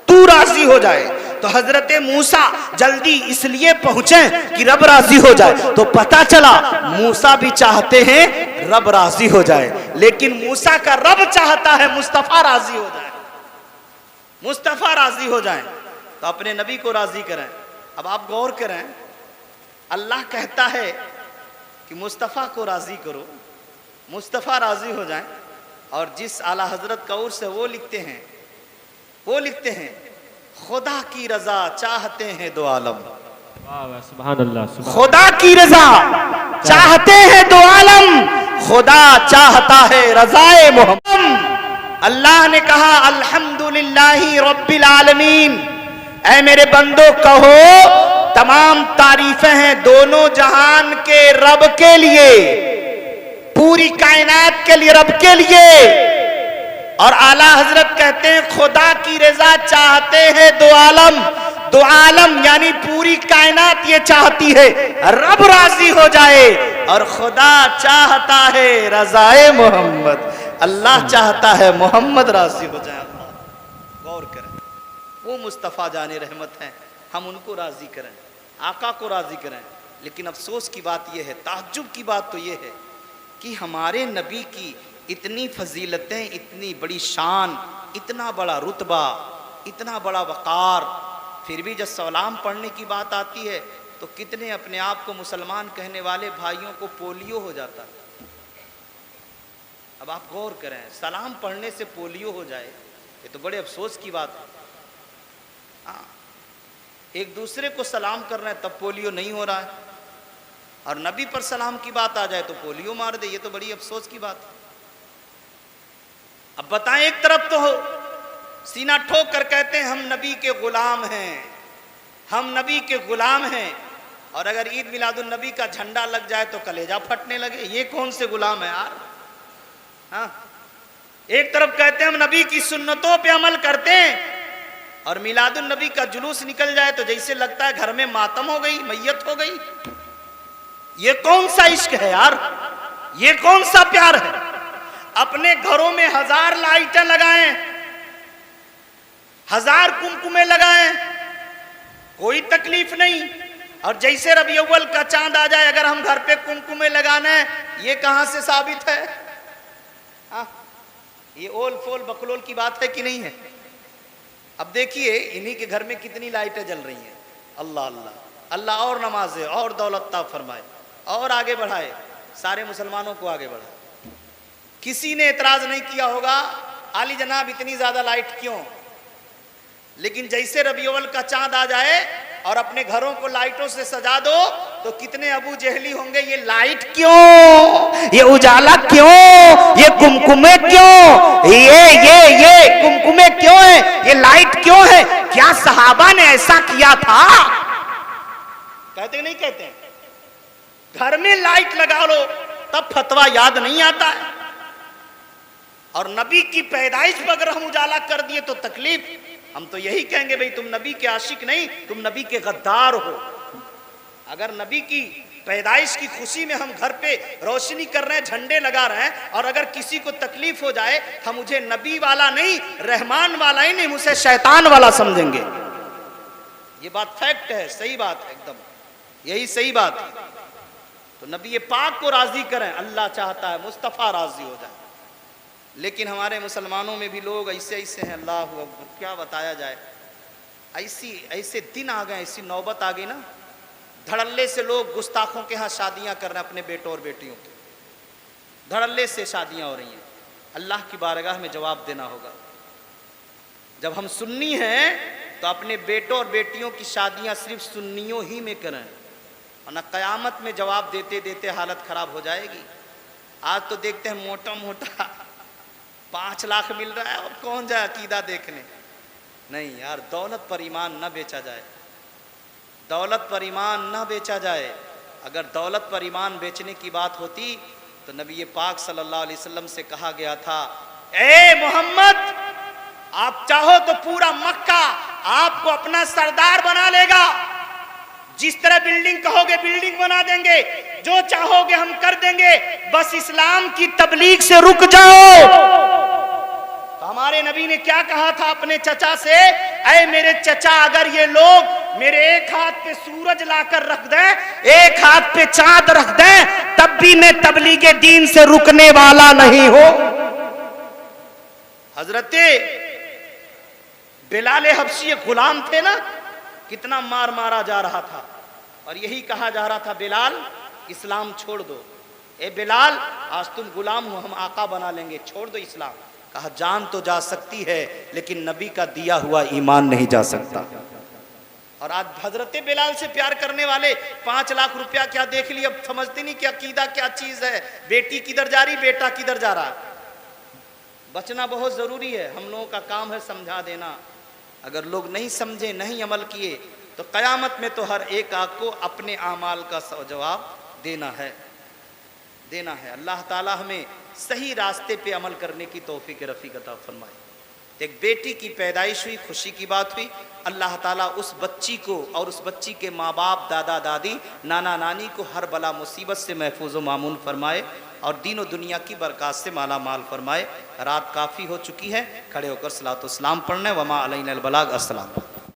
[SPEAKER 1] तू राजी हो जाए। तो हजरत मूसा जल्दी इसलिए पहुंचे कि रब राजी हो जाए। तो पता चला मूसा भी चाहते हैं रब राजी हो जाए, लेकिन मूसा का रब चाहता है मुस्तफा राजी हो जाए, मुस्तफा राजी हो जाए। तो अपने नबी को राजी करें। अब आप गौर करें, अल्लाह कहता है कि मुस्तफा को राजी करो, मुस्तफा राजी हो जाए। और जिस आला हजरत कौर से वो लिखते हैं खुदा की रजा चाहते हैं दो आलम,
[SPEAKER 2] सुभान अल्लाह,
[SPEAKER 1] खुदा की रजा चाहते हैं दो आलम, खुदा चाहता है रजाए मोहम्मद। अल्लाह ने कहा अल्हम्दुलिल्लाहि रब्बिल आलमीन, ऐ मेरे बंदो कहो तमाम तारीफें हैं दोनों जहान के रब के लिए, पूरी कायनात के लिए, रब के लिए। और आला हजरत कहते हैं खुदा की रजा चाहते हैं दो आलम, दो आलम यानी पूरी कायनात ये चाहती है रब राजी हो जाए, और खुदा चाहता है रजाए मोहम्मद, अल्लाह चाहता है मोहम्मद राजी हो जाए। गौर करें, वो मुस्तफ़ा जाने रहमत हैं, हम उनको राजी करें, आका को राजी करें। लेकिन अफसोस की बात यह है, ताज्जुब की बात तो यह है कि हमारे नबी की इतनी फजीलतें, इतनी बड़ी शान, इतना बड़ा रुतबा, इतना बड़ा वक़ार, फिर भी जब सलाम पढ़ने की बात आती है तो कितने अपने आप को मुसलमान कहने वाले भाइयों को पोलियो हो जाता है। अब आप गौर करें, सलाम पढ़ने से पोलियो हो जाए, ये तो बड़े अफसोस की बात है। हाँ, एक दूसरे को सलाम कर रहे हैं तब पोलियो नहीं हो रहा है, और नबी पर सलाम की बात आ जाए तो पोलियो मार दे, ये तो बड़ी अफसोस की बात है। अब बताएं, एक तरफ तो हो सीना ठोक कर कहते हैं हम नबी के गुलाम हैं, हम नबी के गुलाम हैं, और अगर ईद मिलादुन नबी का झंडा लग जाए तो कलेजा फटने लगे, ये कौन से गुलाम है यार। हाँ, एक तरफ कहते हैं हम नबी की सुन्नतों पे अमल करते हैं, और मिलादुन नबी का जुलूस निकल जाए तो जैसे लगता है घर में मातम हो गई, मैयत हो गई। ये कौन सा इश्क है यार, ये कौन सा प्यार है। अपने घरों में 1000 लाइटें लगाएं, 1000 कुमकुमे लगाएं, कोई तकलीफ नहीं, और जैसे रबी अव्वल का चांद आ जाए अगर हम घर पे कुमकुमे लगाने, ये कहां से साबित है। ये ओल फोल बकलोल की बात है कि नहीं है। अब देखिए इन्हीं के घर में कितनी लाइटें जल रही हैं। अल्लाह अल्लाह अल्लाह, और नमाजें और दौलत ता फरमाए और आगे बढ़ाए, सारे मुसलमानों को आगे बढ़ाए। किसी ने एतराज नहीं किया होगा आली जनाब इतनी ज्यादा लाइट क्यों, लेकिन जैसे रबी अव्वल का चांद आ जाए और अपने घरों को लाइटों से सजा दो तो कितने अबू जहली होंगे, ये लाइट क्यों, ये उजाला क्यों, ये कुमकुमे क्यों, ये कुमकुमे क्यों है, ये लाइट क्यों है, क्या सहाबा ने ऐसा किया था। कहते नहीं कहते, घर में लाइट लगा लो तब फतवा याद नहीं आता है, और नबी की पैदाइश पर अगर हम उजाला कर दिए तो तकलीफ। हम तो यही कहेंगे भाई तुम नबी के आशिक नहीं, तुम नबी के गद्दार हो। अगर नबी की पैदाइश की खुशी में हम घर पे रोशनी कर रहे हैं, झंडे लगा रहे हैं, और अगर किसी को तकलीफ हो जाए हम मुझे नबी वाला नहीं, रहमान वाला ही नहीं, मुझे शैतान वाला समझेंगे। ये बात फैक्ट है, सही बात है, एकदम यही सही बात है। तो नबी पाक को राजी करें, अल्लाह चाहता है मुस्तफ़ा राजी हो जाए। लेकिन हमारे मुसलमानों में भी लोग ऐसे ऐसे हैं, अल्लाह अकबर, क्या बताया जाए। ऐसे दिन आ गए, ऐसी नौबत आ गई ना, धड़ल्ले से लोग गुस्ताखों के यहाँ शादियां कर रहे हैं अपने बेटों और बेटियों की, धड़ल्ले से शादियां हो रही हैं। अल्लाह की बारगाह में जवाब देना होगा। जब हम सुन्नी हैं तो अपने बेटों और बेटियों की शादियां सिर्फ सुन्नियों ही में करें, और न क़यामत में जवाब देते देते हालत खराब हो जाएगी। आज तो देखते हैं मोटा मोटा 5 लाख मिल रहा है और कौन जाए अकीदा देखने। नहीं यार, दौलत पर ईमान न बेचा जाए, दौलत पर ईमान न बेचा जाए। अगर दौलत पर ईमान बेचने की बात होती तो नबी पाक सल्लल्लाहु अलैहि वसल्लम से कहा गया था, ए मोहम्मद आप चाहो तो पूरा मक्का आपको अपना सरदार बना लेगा। जिस तरह बिल्डिंग कहोगे बिल्डिंग बना देंगे, जो चाहोगे हम कर देंगे, बस इस्लाम की तबलीग से रुक जाओ। तो हमारे नबी ने क्या कहा था अपने चचा से, ऐ मेरे चचा, अगर ये लोग मेरे एक हाथ पे सूरज लाकर रख दें, एक हाथ पे चांद रख दें, तब भी मैं तबलीगे दीन से रुकने वाला नहीं हूं। हजरते बिलाल हबशी गुलाम थे ना, कितना मार मारा जा रहा था और यही कहा जा रहा था, बिलाल इस्लाम छोड़ दो। ए बिलाल, आज तुम गुलाम हो, हम आका बना लेंगे, छोड़ दो इस्लाम। कहा जान तो जा सकती है लेकिन नबी का दिया हुआ ईमान नहीं जा सकता। और आज हजरत बिलाल से प्यार करने वाले 5 लाख रुपया क्या देख लिया, अब समझते नहीं कि अकीदा क्या चीज है। बेटी किधर जा रही, बेटा किधर जा रहा। बचना बहुत जरूरी है, हम लोगों का काम है समझा देना। अगर लोग नहीं समझे, नहीं अमल किए, तो कयामत में तो हर एक आग को अपने आमाल का जवाब देना है। अल्लाह ताला हमें सही रास्ते पे अमल करने की तौफीक रफ़ीक अता फरमाए। एक बेटी की पैदाइश हुई, खुशी की बात हुई, अल्लाह ताला उस बच्ची को और उस बच्ची के माँ बाप, दादा दादी, नाना नानी को हर बला मुसीबत से महफूज व मामून फरमाए और दीन और दुनिया की बरकत से माला माल फरमाए। रात काफ़ी हो चुकी है, खड़े होकर सलातो सलाम पढ़ने। वमा अलैना अल बलाग। अस्सलाम।